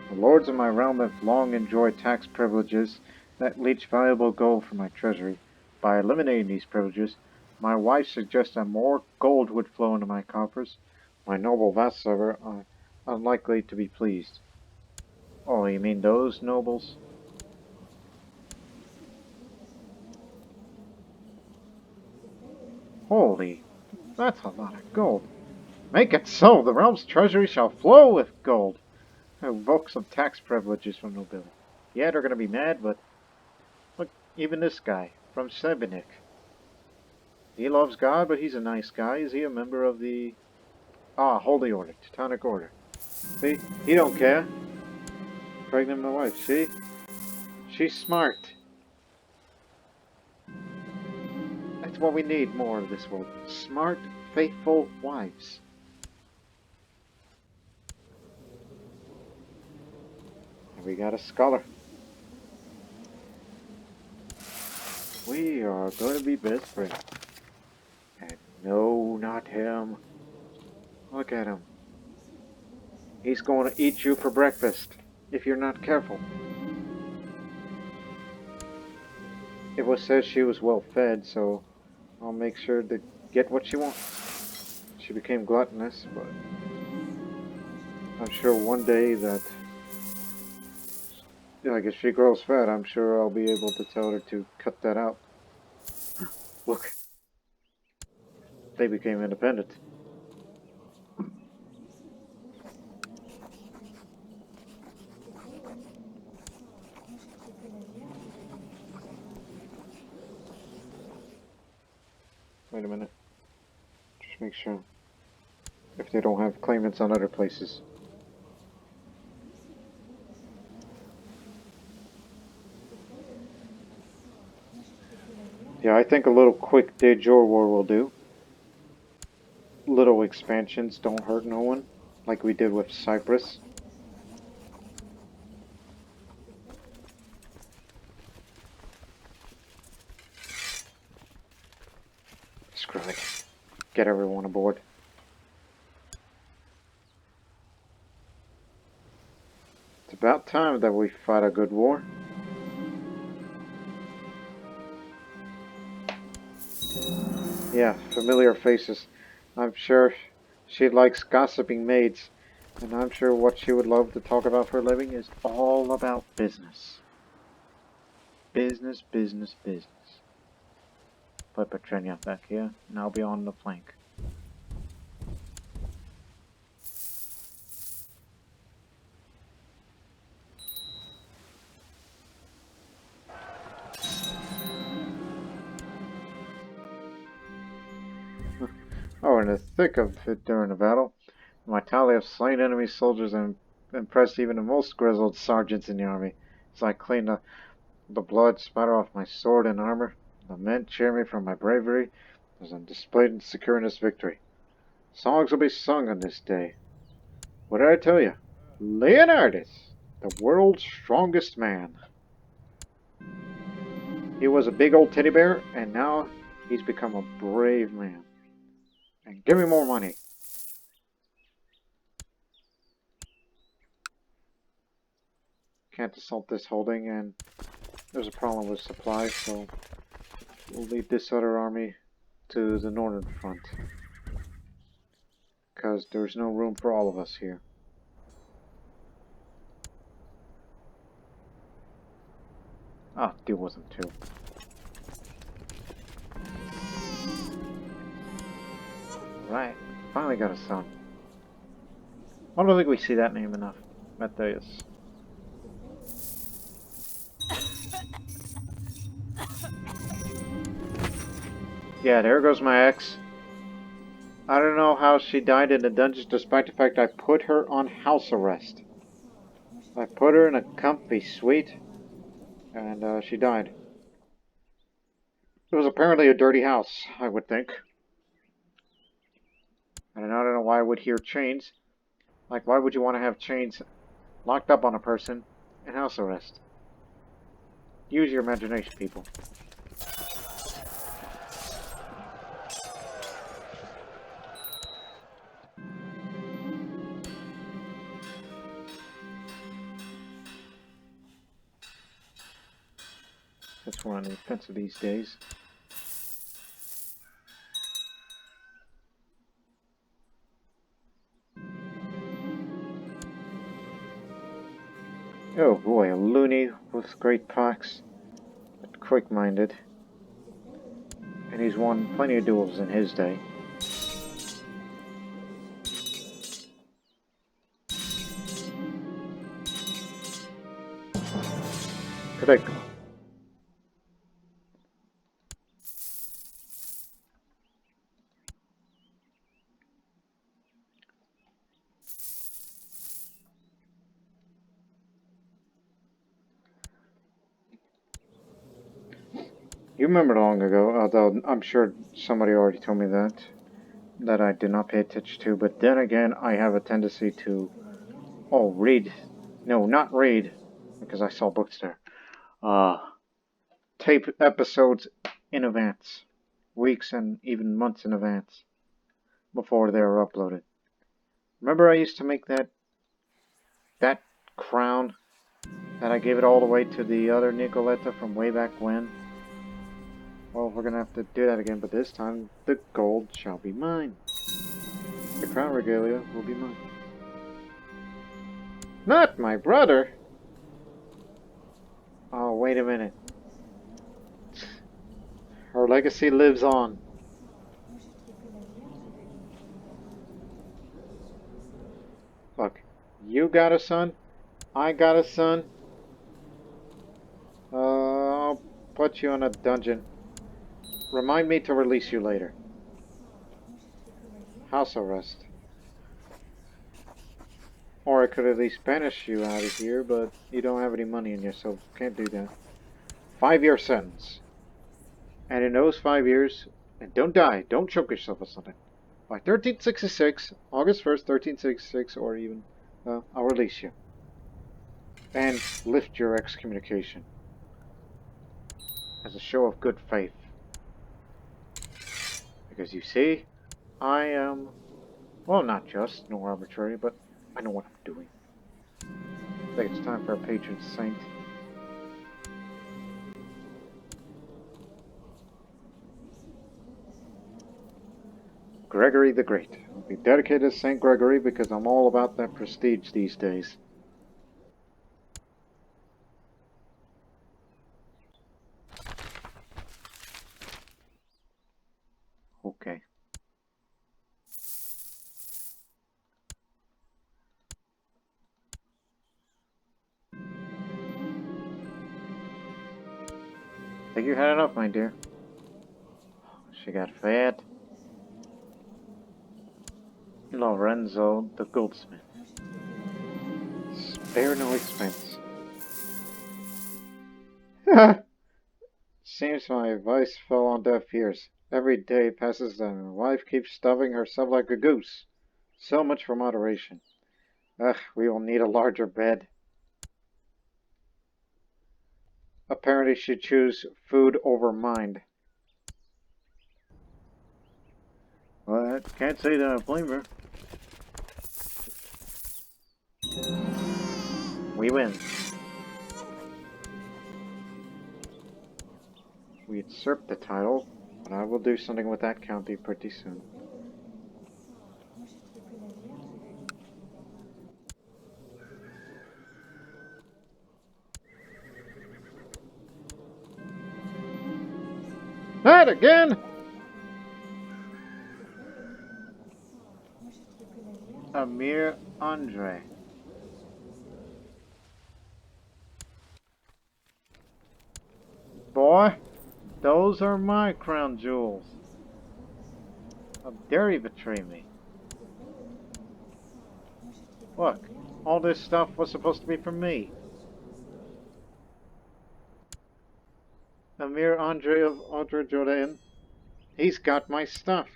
The lords of my realm have long enjoyed tax privileges that leach valuable gold from my treasury. By eliminating these privileges, my wife suggests that more gold would flow into my coffers. My noble vassals are unlikely to be pleased. Oh, you mean those nobles? Holy, that's a lot of gold. Make it so! The realm's treasury shall flow with gold. Invoke some tax privileges from nobility. Yeah, they're gonna be mad, but look, even this guy from Sebenik. He loves God, but he's a nice guy. Is he a member of the Holy Order, Teutonic Order? See, he don't care. Pregnant my wife. See, she's smart. That's what we need more of this world. Smart, faithful wives. And we got a scholar. We are going to be best friends. And no, not him. Look at him. He's going to eat you for breakfast if you're not careful. It was said she was well fed, so I'll make sure to get what she wants. She became gluttonous, but I'm sure one day that, like, if she grows fat, I'm sure I'll be able to tell her to cut that out. Look, they became independent. Wait a minute. Just make sure if they don't have claimants on other places. Yeah, I think a little quick de jure war will do. Little expansions don't hurt no one, like we did with Cyprus. Screw it. Get everyone aboard. It's about time that we fight a good war. Yeah, familiar faces. I'm sure she likes gossiping maids, and I'm sure what she would love to talk about for a living is all about business. Business, business, business. Put Petrenia back here, and I'll be on the flank. Oh, in the thick of it during the battle, my tally of slain enemy soldiers impressed even the most grizzled sergeants in the army. As I cleaned the blood spatter off my sword and armor, the men cheer me for my bravery as I'm displayed in securing this victory. Songs will be sung on this day. What did I tell you? Leonardus, the world's strongest man. He was a big old teddy bear, and now he's become a brave man. And give me more money. Can't assault this holding, and there's a problem with supplies, so we'll lead this other army to the northern front. Because there's no room for all of us here. I'll deal with them too. Right, finally got a son. I don't think we see that name enough. Matthias. Yeah, there goes my ex. I don't know how she died in the dungeons despite the fact I put her on house arrest. I put her in a comfy suite, and she died. It was apparently a dirty house, I would think. And I don't know why I would hear chains. Like, why would you want to have chains locked up on a person in house arrest? Use your imagination, people. That's one on the offensive these days. Oh boy, a loony with great pox, but quick-minded. And he's won plenty of duels in his day. Predict. You remember long ago, although I'm sure somebody already told me that I did not pay attention to, but then again, I have a tendency to, read. No, not read, because I saw books there. Uh, Tape episodes in advance. Weeks and even months in advance. Before they were uploaded. Remember I used to make that crown that I gave it all the way to the other Nicoletta from way back when? Well, we're gonna have to do that again, but this time the gold shall be mine. The crown regalia will be mine. Not my brother! Oh, wait a minute. Her legacy lives on. Look, you got a son, I got a son. I'll put you in a dungeon. Remind me to release you later. House arrest. Or I could at least banish you out of here, but you don't have any money in you, so can't do that. 5-year sentence. And in those 5 years, and don't die, don't choke yourself or something. By 1366, August 1st, 1366, or even, I'll release you. And lift your excommunication. As a show of good faith. Because you see, I am, well, not just, nor arbitrary, but I know what I'm doing. I think it's time for our patron saint. Gregory the Great. I'll be dedicated to St. Gregory because I'm all about that prestige these days. Okay. Think you had enough, my dear. She got fat. Lorenzo the goldsmith. Spare no expense. Seems my advice fell on deaf ears. Every day passes and my wife keeps stuffing herself like a goose. So much for moderation. Ugh, we will need a larger bed. Apparently she chose food over mind. Well, I can't say that I blame her. We win. We usurped the title, but I will do something with that county pretty soon. That again! Amir Andre. Boy, those are my crown jewels. How dare you betray me? Look, all this stuff was supposed to be for me. Amir Andre of Audra Jordan. He's got my stuff.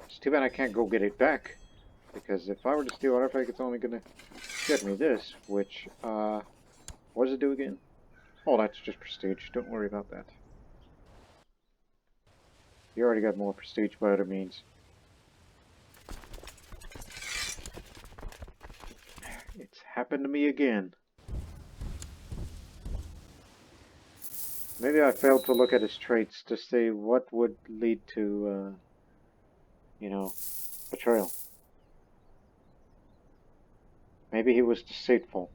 It's too bad I can't go get it back. Because if I were to steal artifact, it's only gonna get me this, which, what does it do again? Oh, that's just prestige. Don't worry about that. You already got more prestige by other means. It's happened to me again. Maybe I failed to look at his traits to see what would lead to, you know, betrayal. Maybe he was deceitful.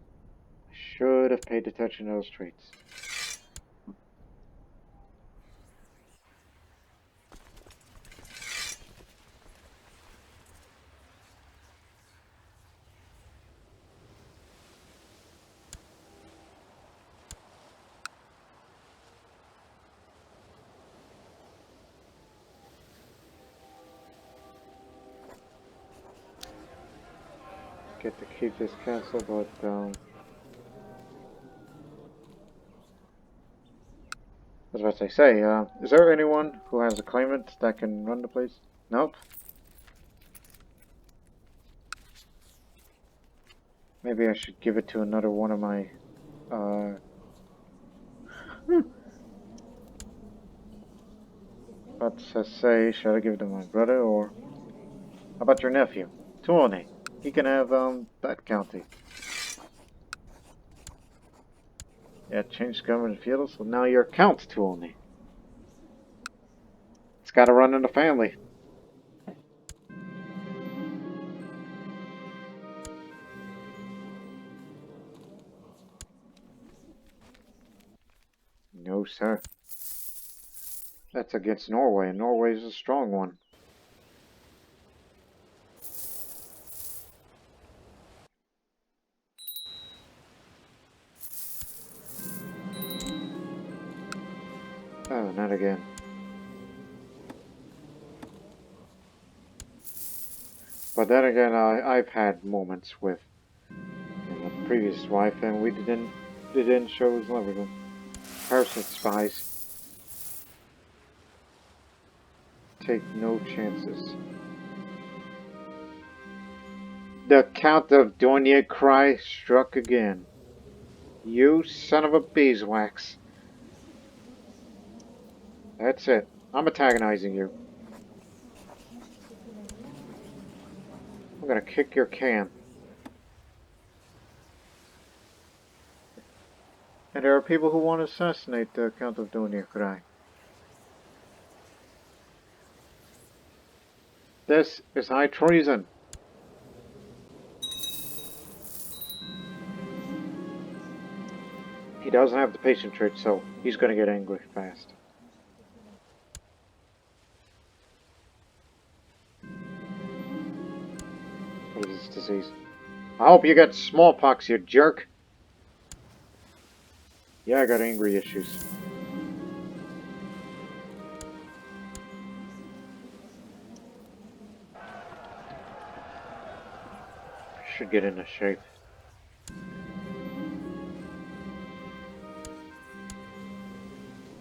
I should have paid attention to those traits. Get to keep this castle, but, as what I say, is there anyone who has a claimant that can run the place? Nope. Maybe I should give it to another one of my, let's say, should I give it to my brother, or how about your nephew, Tuone? He can have, that county. Yeah, change government feudal, so now you're Count Tuone. It's gotta run in the family. No, sir. That's against Norway, and Norway's a strong one. Oh, not again. But then again, I've had moments with my previous wife, and they didn't show his love with them. Parasite spies. Take no chances. The Count of Dornier cry struck again. You son of a beeswax. That's it. I'm antagonizing you. I'm gonna kick your can. And there are people who want to assassinate the Count of Dornier cry. This is high treason. He doesn't have the patient trait, so he's gonna get angry fast. What is this disease? I hope you get smallpox, you jerk. Yeah, I got angry issues. Should get into shape.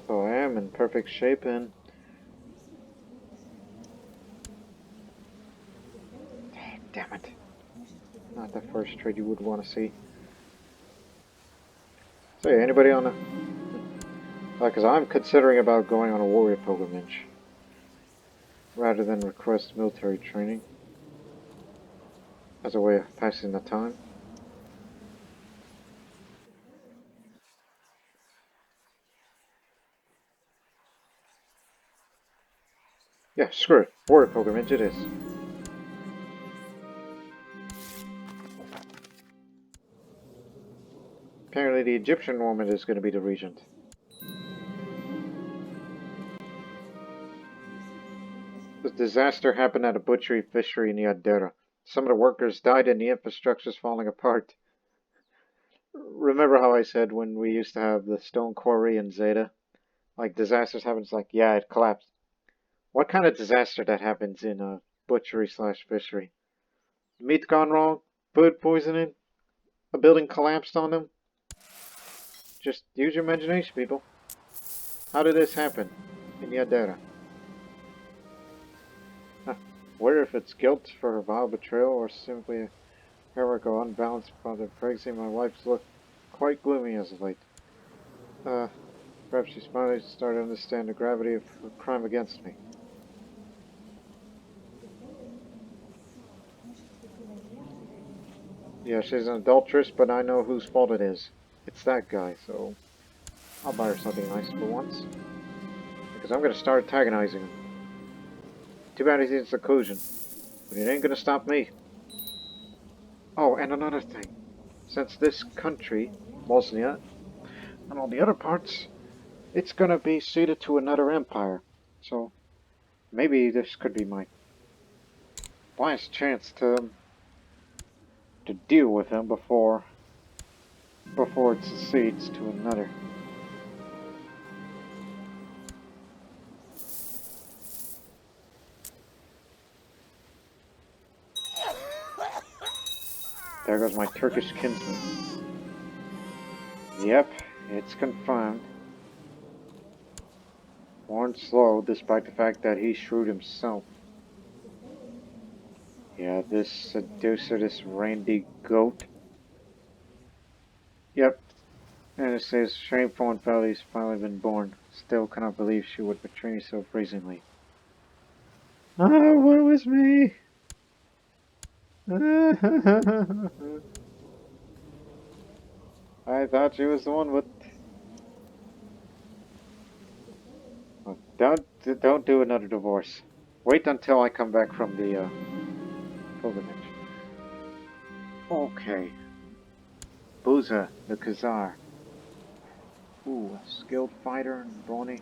So I am in perfect shape and... Damn it. Not the first trade you would want to see. So yeah, anybody on a... Because I'm considering about going on a warrior pilgrimage. Rather than request military training. As a way of passing the time. Yeah, screw it. Warrior pilgrimage it is. Apparently the Egyptian woman is going to be the regent. The disaster happened at a butchery fishery in Yadera. Some of the workers died and the infrastructure's falling apart. Remember how I said when we used to have the stone quarry in Zeta? Like disasters happens like, yeah, it collapsed. What kind of disaster that happens in a butchery slash fishery? Meat gone wrong? Food poisoning? A building collapsed on them? Just use your imagination, people. How did this happen in Yadera? Huh. Wonder if it's guilt for a vile betrayal or simply a heroic or unbalanced father. Pregnancy, my wife's looked quite gloomy as of late. Perhaps she's finally started to understand the gravity of her crime against me. Yeah, she's an adulteress, but I know whose fault it is. It's that guy, so I'll buy her something nice for once. Because I'm gonna start antagonizing him. Too bad he's in seclusion, but it ain't gonna stop me. Oh, and another thing. Since this country, Bosnia, and all the other parts, it's gonna be ceded to another empire. So maybe this could be my last chance to deal with him before it succeeds to another. There goes my Turkish kinsman. Yep, it's confirmed. Born slow, despite the fact that he's shrewd himself. Yeah, this seducer, this Randy goat. Yep, and it says, shameful and foul he's finally been born. Still cannot believe she would betray me so brazenly. Ah, woe is me! I thought she was the one with... Oh, don't do another divorce. Wait until I come back from the pilgrimage. Okay. Booza, the Khazar. Ooh, a skilled fighter and brawny.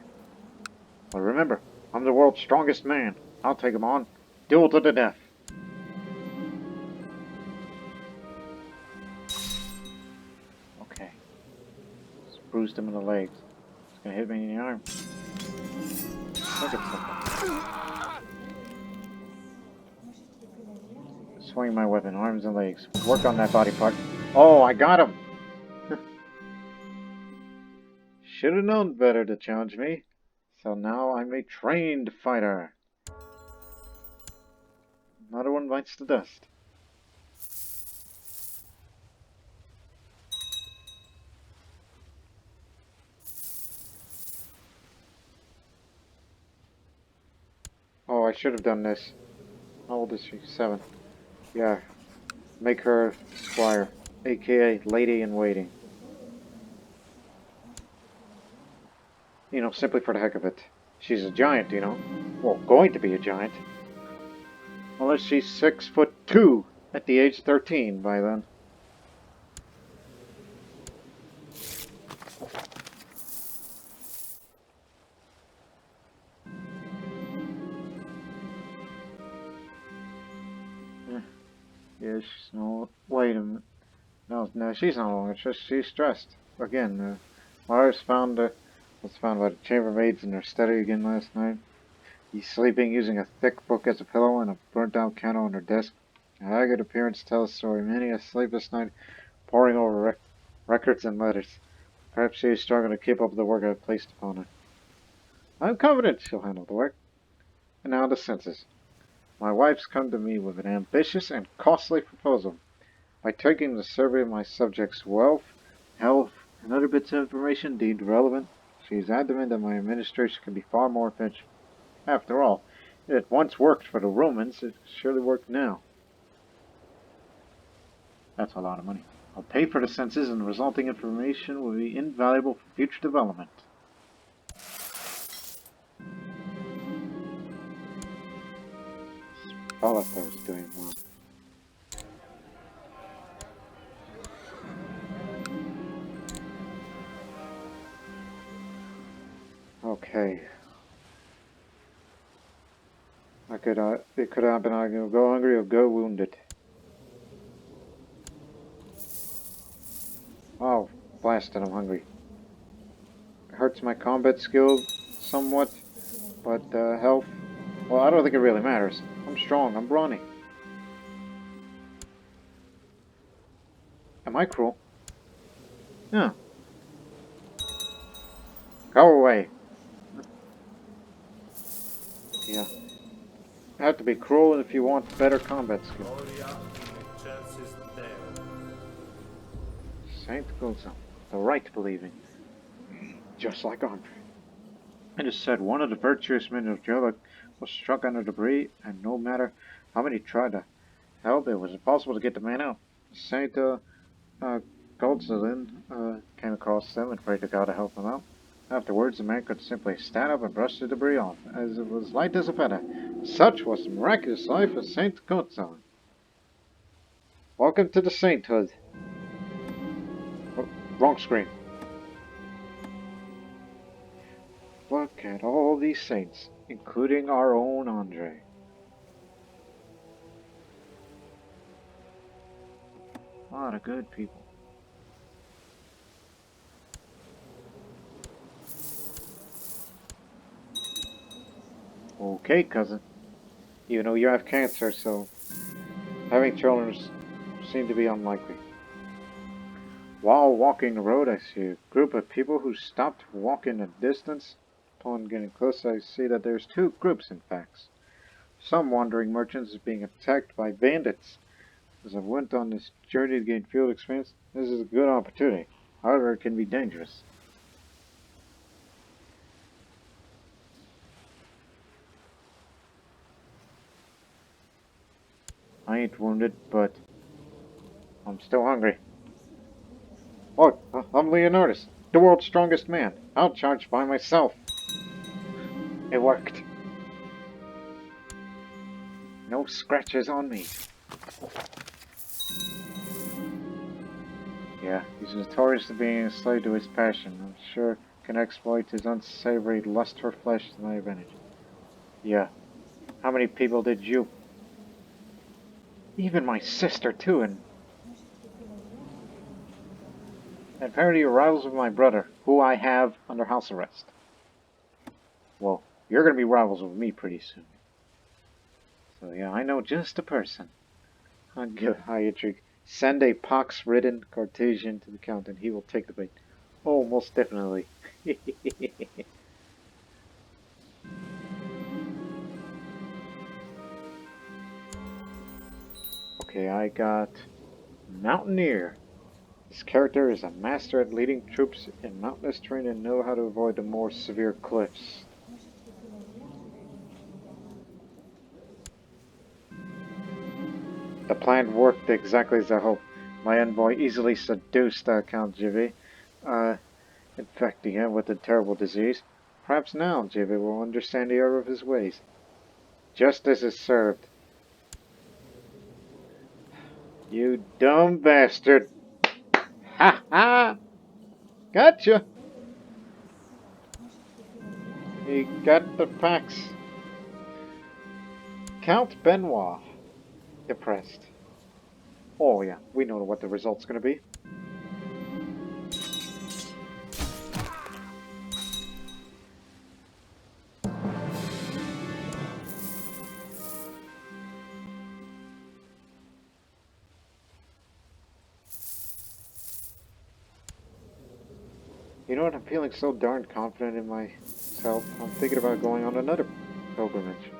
Well, remember, I'm the world's strongest man. I'll take him on. Duel to the death. Okay. Just bruised him in the legs. He's gonna hit me in the arm. Look at something. Swing my weapon, arms and legs. Work on that body part. Oh, I got him! Should have known better to challenge me. So now I'm a trained fighter. Another one bites the dust. Oh, I should have done this. How old is she? 7. Yeah. Make her squire, aka lady in waiting. Simply for the heck of it. She's a giant, Well, going to be a giant. Unless she's 6'2" at the age of 13 by then. Yeah, she's no. Wait a minute. No, she's not alone. It's just she's stressed. Again, Lars was found by the chambermaids in her study again last night. He's sleeping using a thick book as a pillow and a burnt-out candle on her desk. A haggard appearance tells the story. Many a sleepless night poring over records and letters. Perhaps she is struggling to keep up with the work I have placed upon her. I'm confident she'll handle the work. And now the census. My wife's come to me with an ambitious and costly proposal. By taking the survey of my subjects' wealth, health, and other bits of information deemed relevant, she is adamant that my administration can be far more efficient. After all, it had once worked for the Romans, it surely works now. That's a lot of money. I'll pay for the census, and the resulting information will be invaluable for future development. Spalata was doing well. Okay. It could happen. I can go hungry or go wounded. Oh, blasted! I'm hungry. It hurts my combat skill somewhat, but health. Well, I don't think it really matters. I'm strong. I'm brawny. Am I cruel? No. Go away. Yeah. You have to be cruel if you want better combat skill. Saint Gulsum. The right to believe in. Just like Andre. It is said one of the virtuous men of Jova was struck under debris, and no matter how many tried to help, it was impossible to get the man out. Saint Goldzelin came across them and prayed to God to help him out. Afterwards, the man could simply stand up and brush the debris off, as it was light as a feather. Such was the miraculous life of Saint Goldzelin. Welcome to the sainthood. Oh, wrong screen. Look at all these saints, including our own Andre. A lot of good people. Okay, cousin. You know you have cancer, so having children seem to be unlikely. While walking the road, I see a group of people who stopped walking a distance. Upon getting close, I see that there's two groups, in fact. Some wandering merchants are being attacked by bandits. As I went on this journey to gain field experience, this is a good opportunity. However, it can be dangerous. I ain't wounded, but I'm still hungry. Look, I'm Leonardus, the world's strongest man. I'll charge by myself. It worked. No scratches on me. Yeah, he's notorious for being a slave to his passion. I'm sure can exploit his unsavory lust for flesh to my advantage. Yeah. How many people did you? Even my sister, too, and apparently you're rivals with my brother, who I have under house arrest. Well, you're gonna be rivals with me pretty soon. So yeah, I know just the person. I'll give Hyatrik. Send a pox-ridden Cartesian to the Count, and he will take the bait. Oh, most definitely. Okay, I got Mountaineer. This character is a master at leading troops in mountainous terrain and know how to avoid the more severe cliffs. The plan worked exactly as I hoped. My envoy easily seduced Count Jivi, infecting him with a terrible disease. Perhaps now Jivi will understand the error of his ways. Justice is served. You dumb bastard. Ha ha! Gotcha! He got the facts. Count Benoit. Depressed. Oh yeah, we know what the result's gonna be. You know what? I'm feeling so darn confident in myself. I'm thinking about going on another pilgrimage.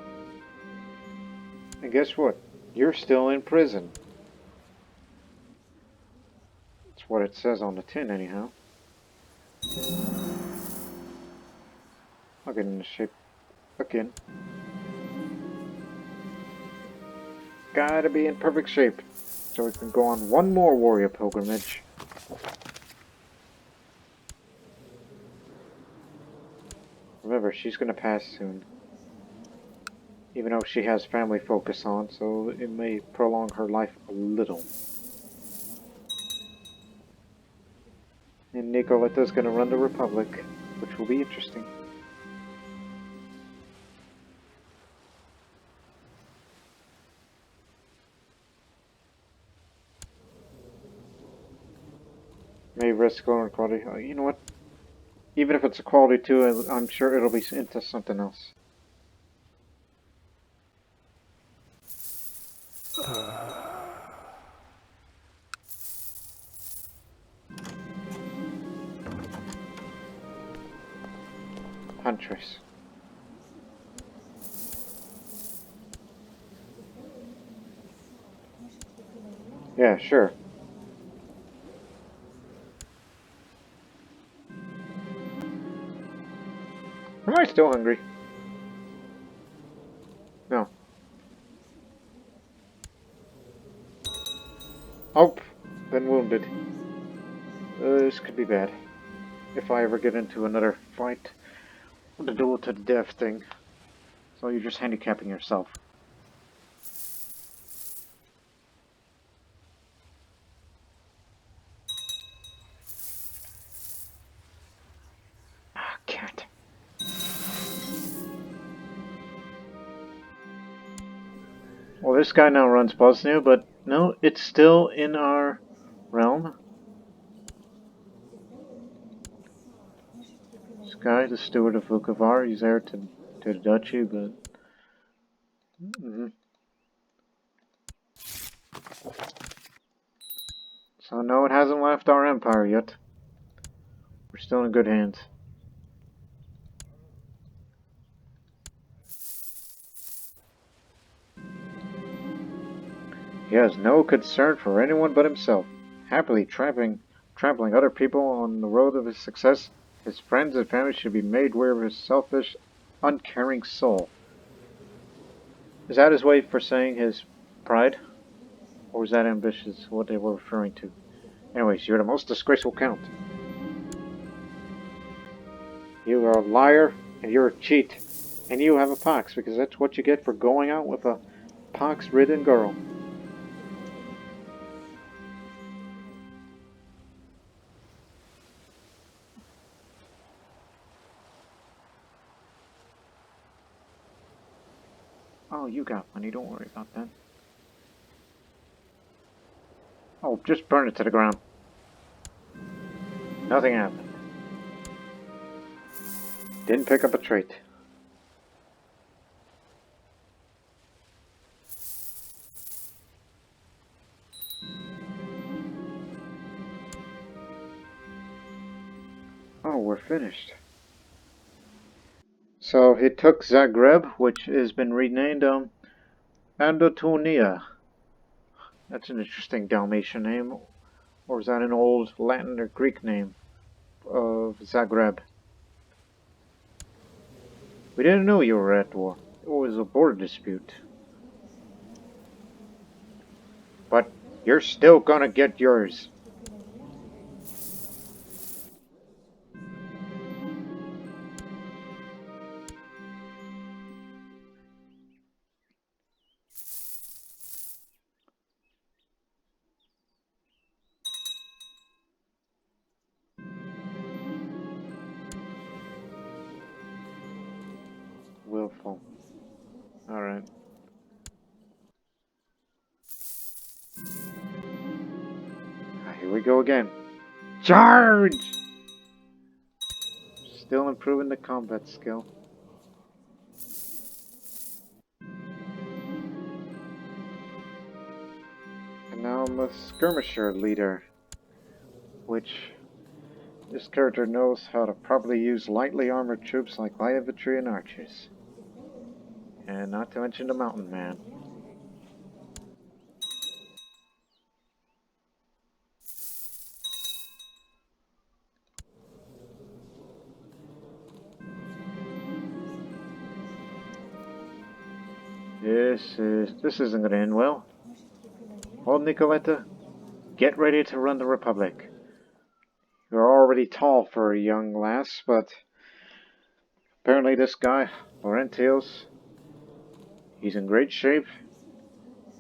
And guess what? You're still in prison. That's what it says on the tin, anyhow. I'll get into shape again. Gotta be in perfect shape so we can go on one more warrior pilgrimage. Remember, she's gonna pass soon. Even though she has family focus on, so it may prolong her life a little. And Nicoletta's gonna run the Republic, which will be interesting. Maybe risk going quality. Oh, you know what? Even if it's a quality 2, I'm sure it'll be into something else. Huntress. Yeah, sure. Am I still hungry? No. Oh, been wounded. This could be bad. If I ever get into another fight. The duel to the death thing. So you're just handicapping yourself. Ah, cat. Well, this guy now runs Bosnia, but no, it's still in our realm. This guy, the steward of Vukovar, he's heir to the duchy, but... So no, it hasn't left our empire yet. We're still in good hands. He has no concern for anyone but himself, happily trampling other people on the road of his success. His friends and family should be made aware of his selfish, uncaring soul. Is that his way for saying his pride? Or was that ambitious, what they were referring to? Anyways, you're the most disgraceful count. You are a liar, and you're a cheat. And you have a pox, because that's what you get for going out with a pox-ridden girl. Oh, you got money, don't worry about that. Oh, just burn it to the ground. Nothing happened. Didn't pick up a trait. Oh, we're finished. So he took Zagreb, which has been renamed Andotonia. That's an interesting Dalmatian name. Or is that an old Latin or Greek name of Zagreb? We didn't know you were at war. It was a border dispute. But you're still gonna get yours. full. Alright. Here we go again. Charge! Still improving the combat skill. And now I'm a skirmisher leader, which this character knows how to properly use lightly armored troops like light infantry and archers. And not to mention the mountain man. This isn't gonna end well. Old Nicoletta, get ready to run the Republic. You're already tall for a young lass, but apparently this guy, Laurentius, he's in great shape,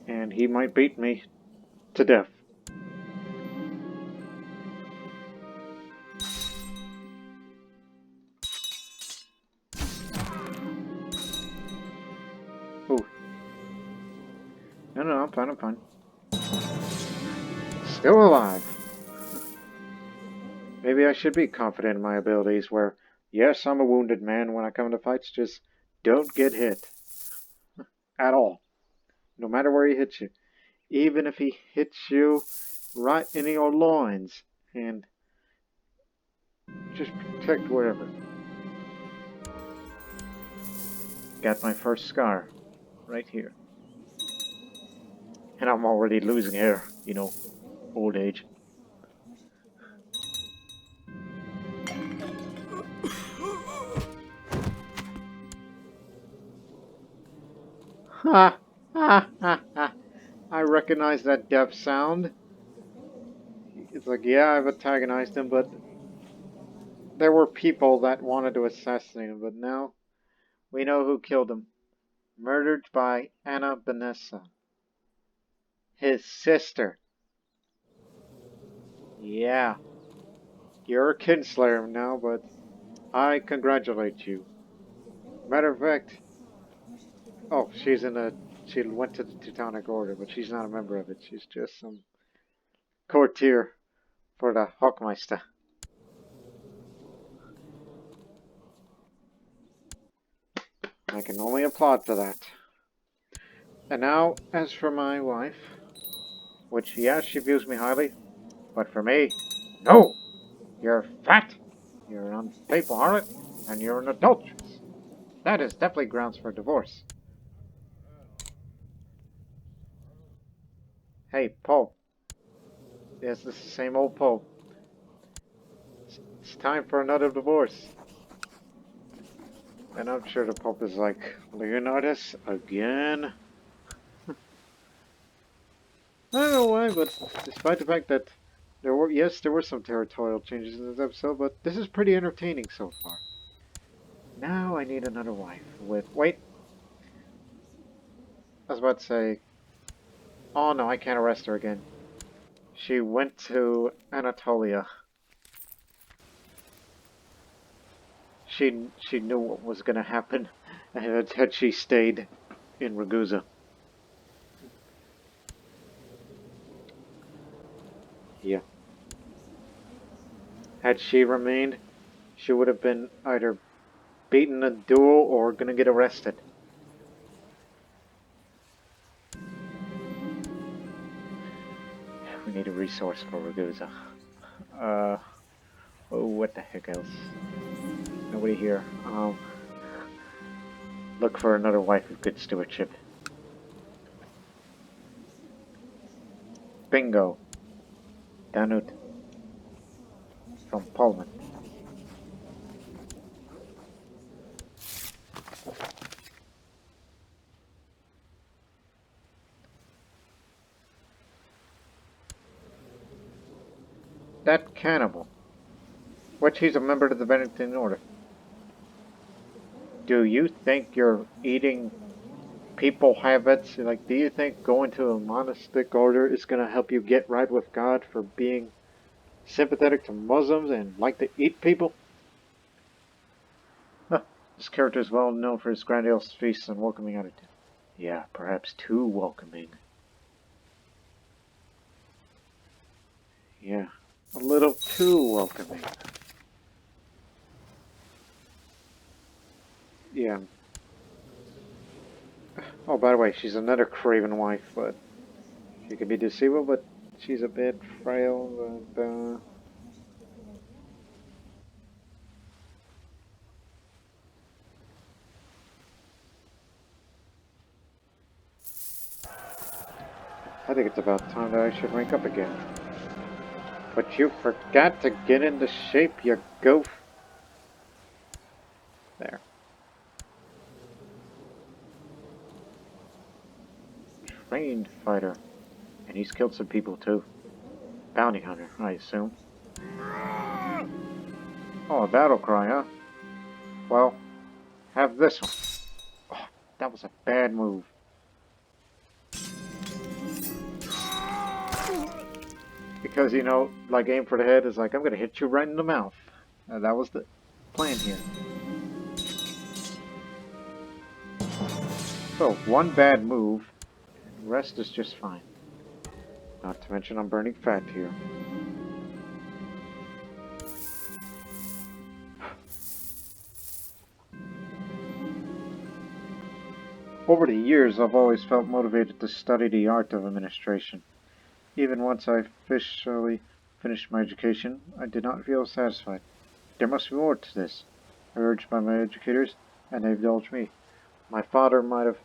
and he might beat me to death. Ooh. No, I'm fine. Still alive. Maybe I should be confident in my abilities where, yes, I'm a wounded man when I come to fights, just don't get hit. At all. No matter where he hits you. Even if he hits you right in your loins. And just protect wherever. Got my first scar. Right here. And I'm already losing hair. You know, old age. Ha! Ha! Ha! Ha! I recognize that death sound. It's like, yeah, I've antagonized him, but there were people that wanted to assassinate him, but now we know who killed him. Murdered by Anna Benessa. His sister. Yeah. You're a kinslayer now, but I congratulate you. Matter of fact, oh, she went to the Teutonic Order, but she's not a member of it. She's just some courtier for the Hochmeister. I can only applaud for that. And now, as for my wife, which, yes, she views me highly, but for me, no! You're fat, you're an unfaithful harlot, and you're an adulteress. That is definitely grounds for divorce. Hey, Pope. Yes, this is the same old Pope. It's time for another divorce. And I'm sure the Pope is like, Leonardus, again? I don't know why, but despite the fact that there were some territorial changes in this episode, but this is pretty entertaining so far. Now I need another wife wait. I was about to say, oh no, I can't arrest her again. She went to Anatolia. She knew what was gonna happen had she stayed in Ragusa. Yeah. Had she remained, she would have been either beaten a duel or gonna get arrested. We need a resource for Ragusa. Oh, what the heck else? Nobody here. Look for another wife of good stewardship. Bingo. Danut. From Poland. That cannibal. Which he's a member of the Benedictine Order. Do you think you're eating people habits? Like, do you think going to a monastic order is going to help you get right with God for being sympathetic to Muslims and like to eat people? This character is well known for his grandiose feasts and welcoming attitude. Yeah, perhaps too welcoming. Yeah, a little too welcoming. Yeah. Oh, by the way, she's another craven wife, but she can be deceivable, but she's a bit frail, but, I think it's about time that I should rank up again. But you forgot to get into shape, you goof. There. Trained fighter. And he's killed some people too. Bounty hunter, I assume. Oh, a battle cry, huh? Well, have this one. Oh, that was a bad move. Because, you know, like aim for the head is like, I'm gonna hit you right in the mouth. That was the plan here. So, one bad move, and the rest is just fine. Not to mention I'm burning fat here. Over the years, I've always felt motivated to study the art of administration. Even once I officially finished my education, I did not feel satisfied. There must be more to this, urged by my educators, and they indulged me. My father might have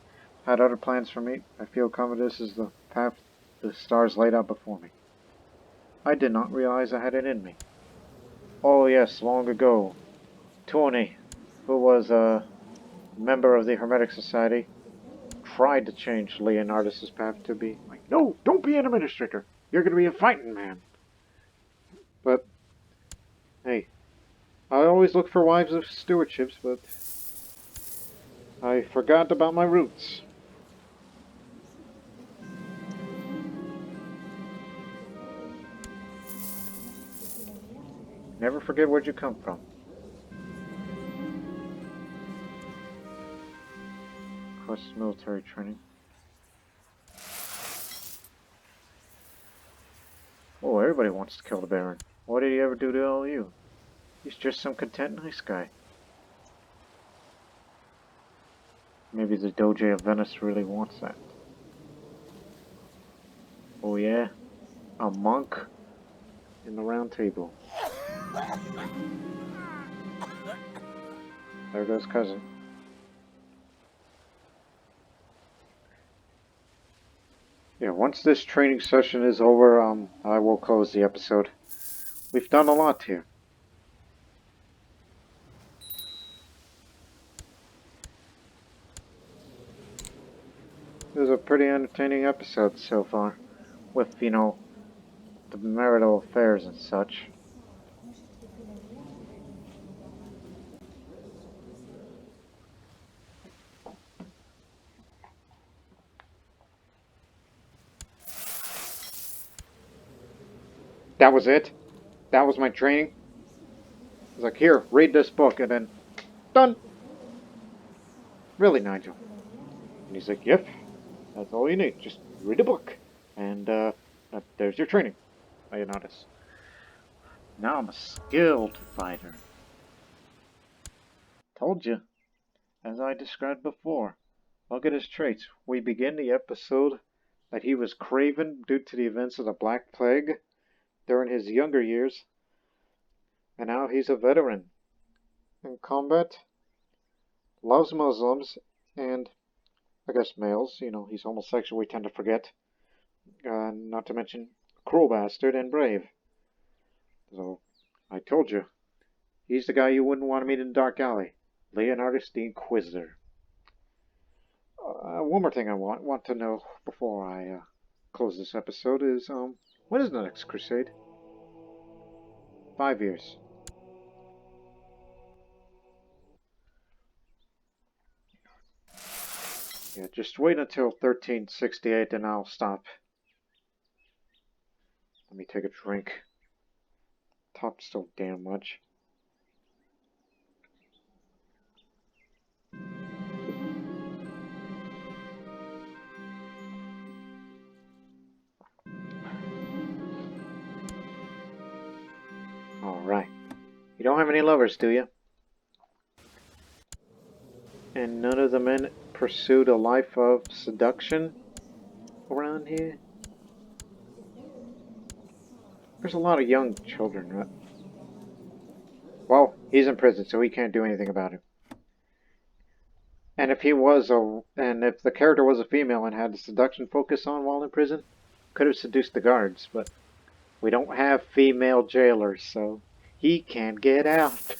had other plans for me. I feel confident this is the path the stars laid out before me. I did not realize I had it in me. Oh yes, long ago, Tony, who was a member of the Hermetic Society, tried to change Leonardus' path to be like, no, don't be an administrator. You're going to be a fighting man. But, hey, I always look for wives of stewardships, but I forgot about my roots. Never forget where you come from. Cross military training. Oh, everybody wants to kill the Baron. What did he ever do to all you? He's just some content nice guy. Maybe the Doge of Venice really wants that. Oh yeah? A monk in the round table. There goes cousin. Yeah, once this training session is over, I will close the episode. We've done a lot here. It was a pretty entertaining episode so far, with, you know, the marital affairs and such. That was it? That was my training? I was like, here, read this book, and then, done! Really, Nigel? And he's like, yep, that's all you need. Just read a book. And, there's your training. I notice. Now I'm a skilled fighter. Told you. As I described before. Look at his traits. We begin the episode that he was craven due to the events of the Black Plague during his younger years, and now he's a veteran in combat, loves Muslims, and I guess males. You know, he's homosexual, we tend to forget. Not to mention, cruel bastard and brave. So, I told you, he's the guy you wouldn't want to meet in the dark alley. Leonardus the Inquisitor. One more thing I want to know before I close this episode is, when is the next crusade? 5 years. Yeah, just wait until 1368 and I'll stop. Let me take a drink. Talked so damn much. don't have any lovers, do you? And none of the men pursued a life of seduction around here? There's a lot of young children, right? Well, he's in prison, so he can't do anything about it. And if the character was a female and had the seduction focus on while in prison, could have seduced the guards, but we don't have female jailers, so he can't get out.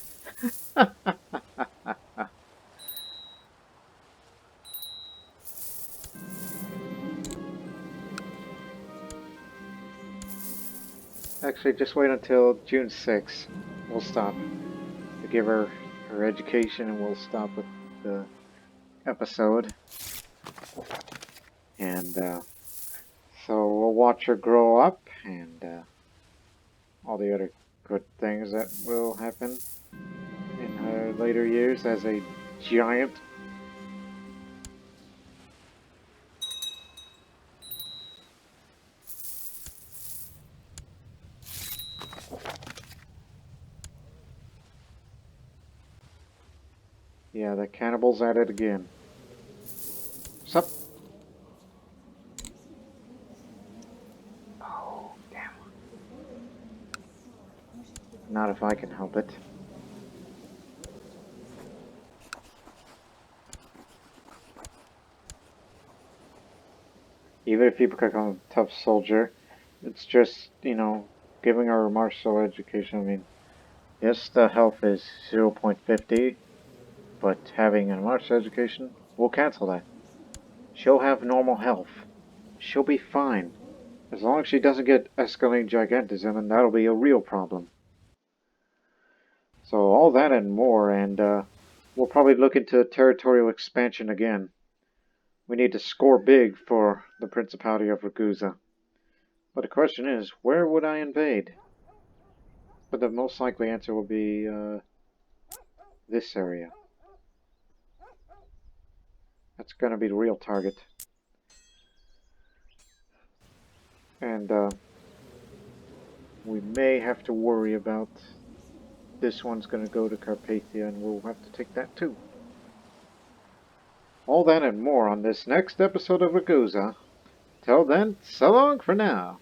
Actually, just wait until June 6th. We'll stop to give her her education, and we'll stop with the episode. And so we'll watch her grow up, and all the other good things that will happen in her later years as a giant. Yeah, the cannibal's at it again. Sup? Oh, damn. Not if I can help it. Even if you become a tough soldier, it's just, giving her a martial education. I mean, yes, the health is 0.50, but having a martial education will cancel that. She'll have normal health. She'll be fine. As long as she doesn't get escalating gigantism, and that'll be a real problem. So all that and more, and we'll probably look into territorial expansion again. We need to score big for the Principality of Ragusa. But the question is, where would I invade? But the most likely answer will be this area. That's going to be the real target. And we may have to worry about this one's going to go to Carpathia, and we'll have to take that too. All that and more on this next episode of Ragusa. Till then, so long for now.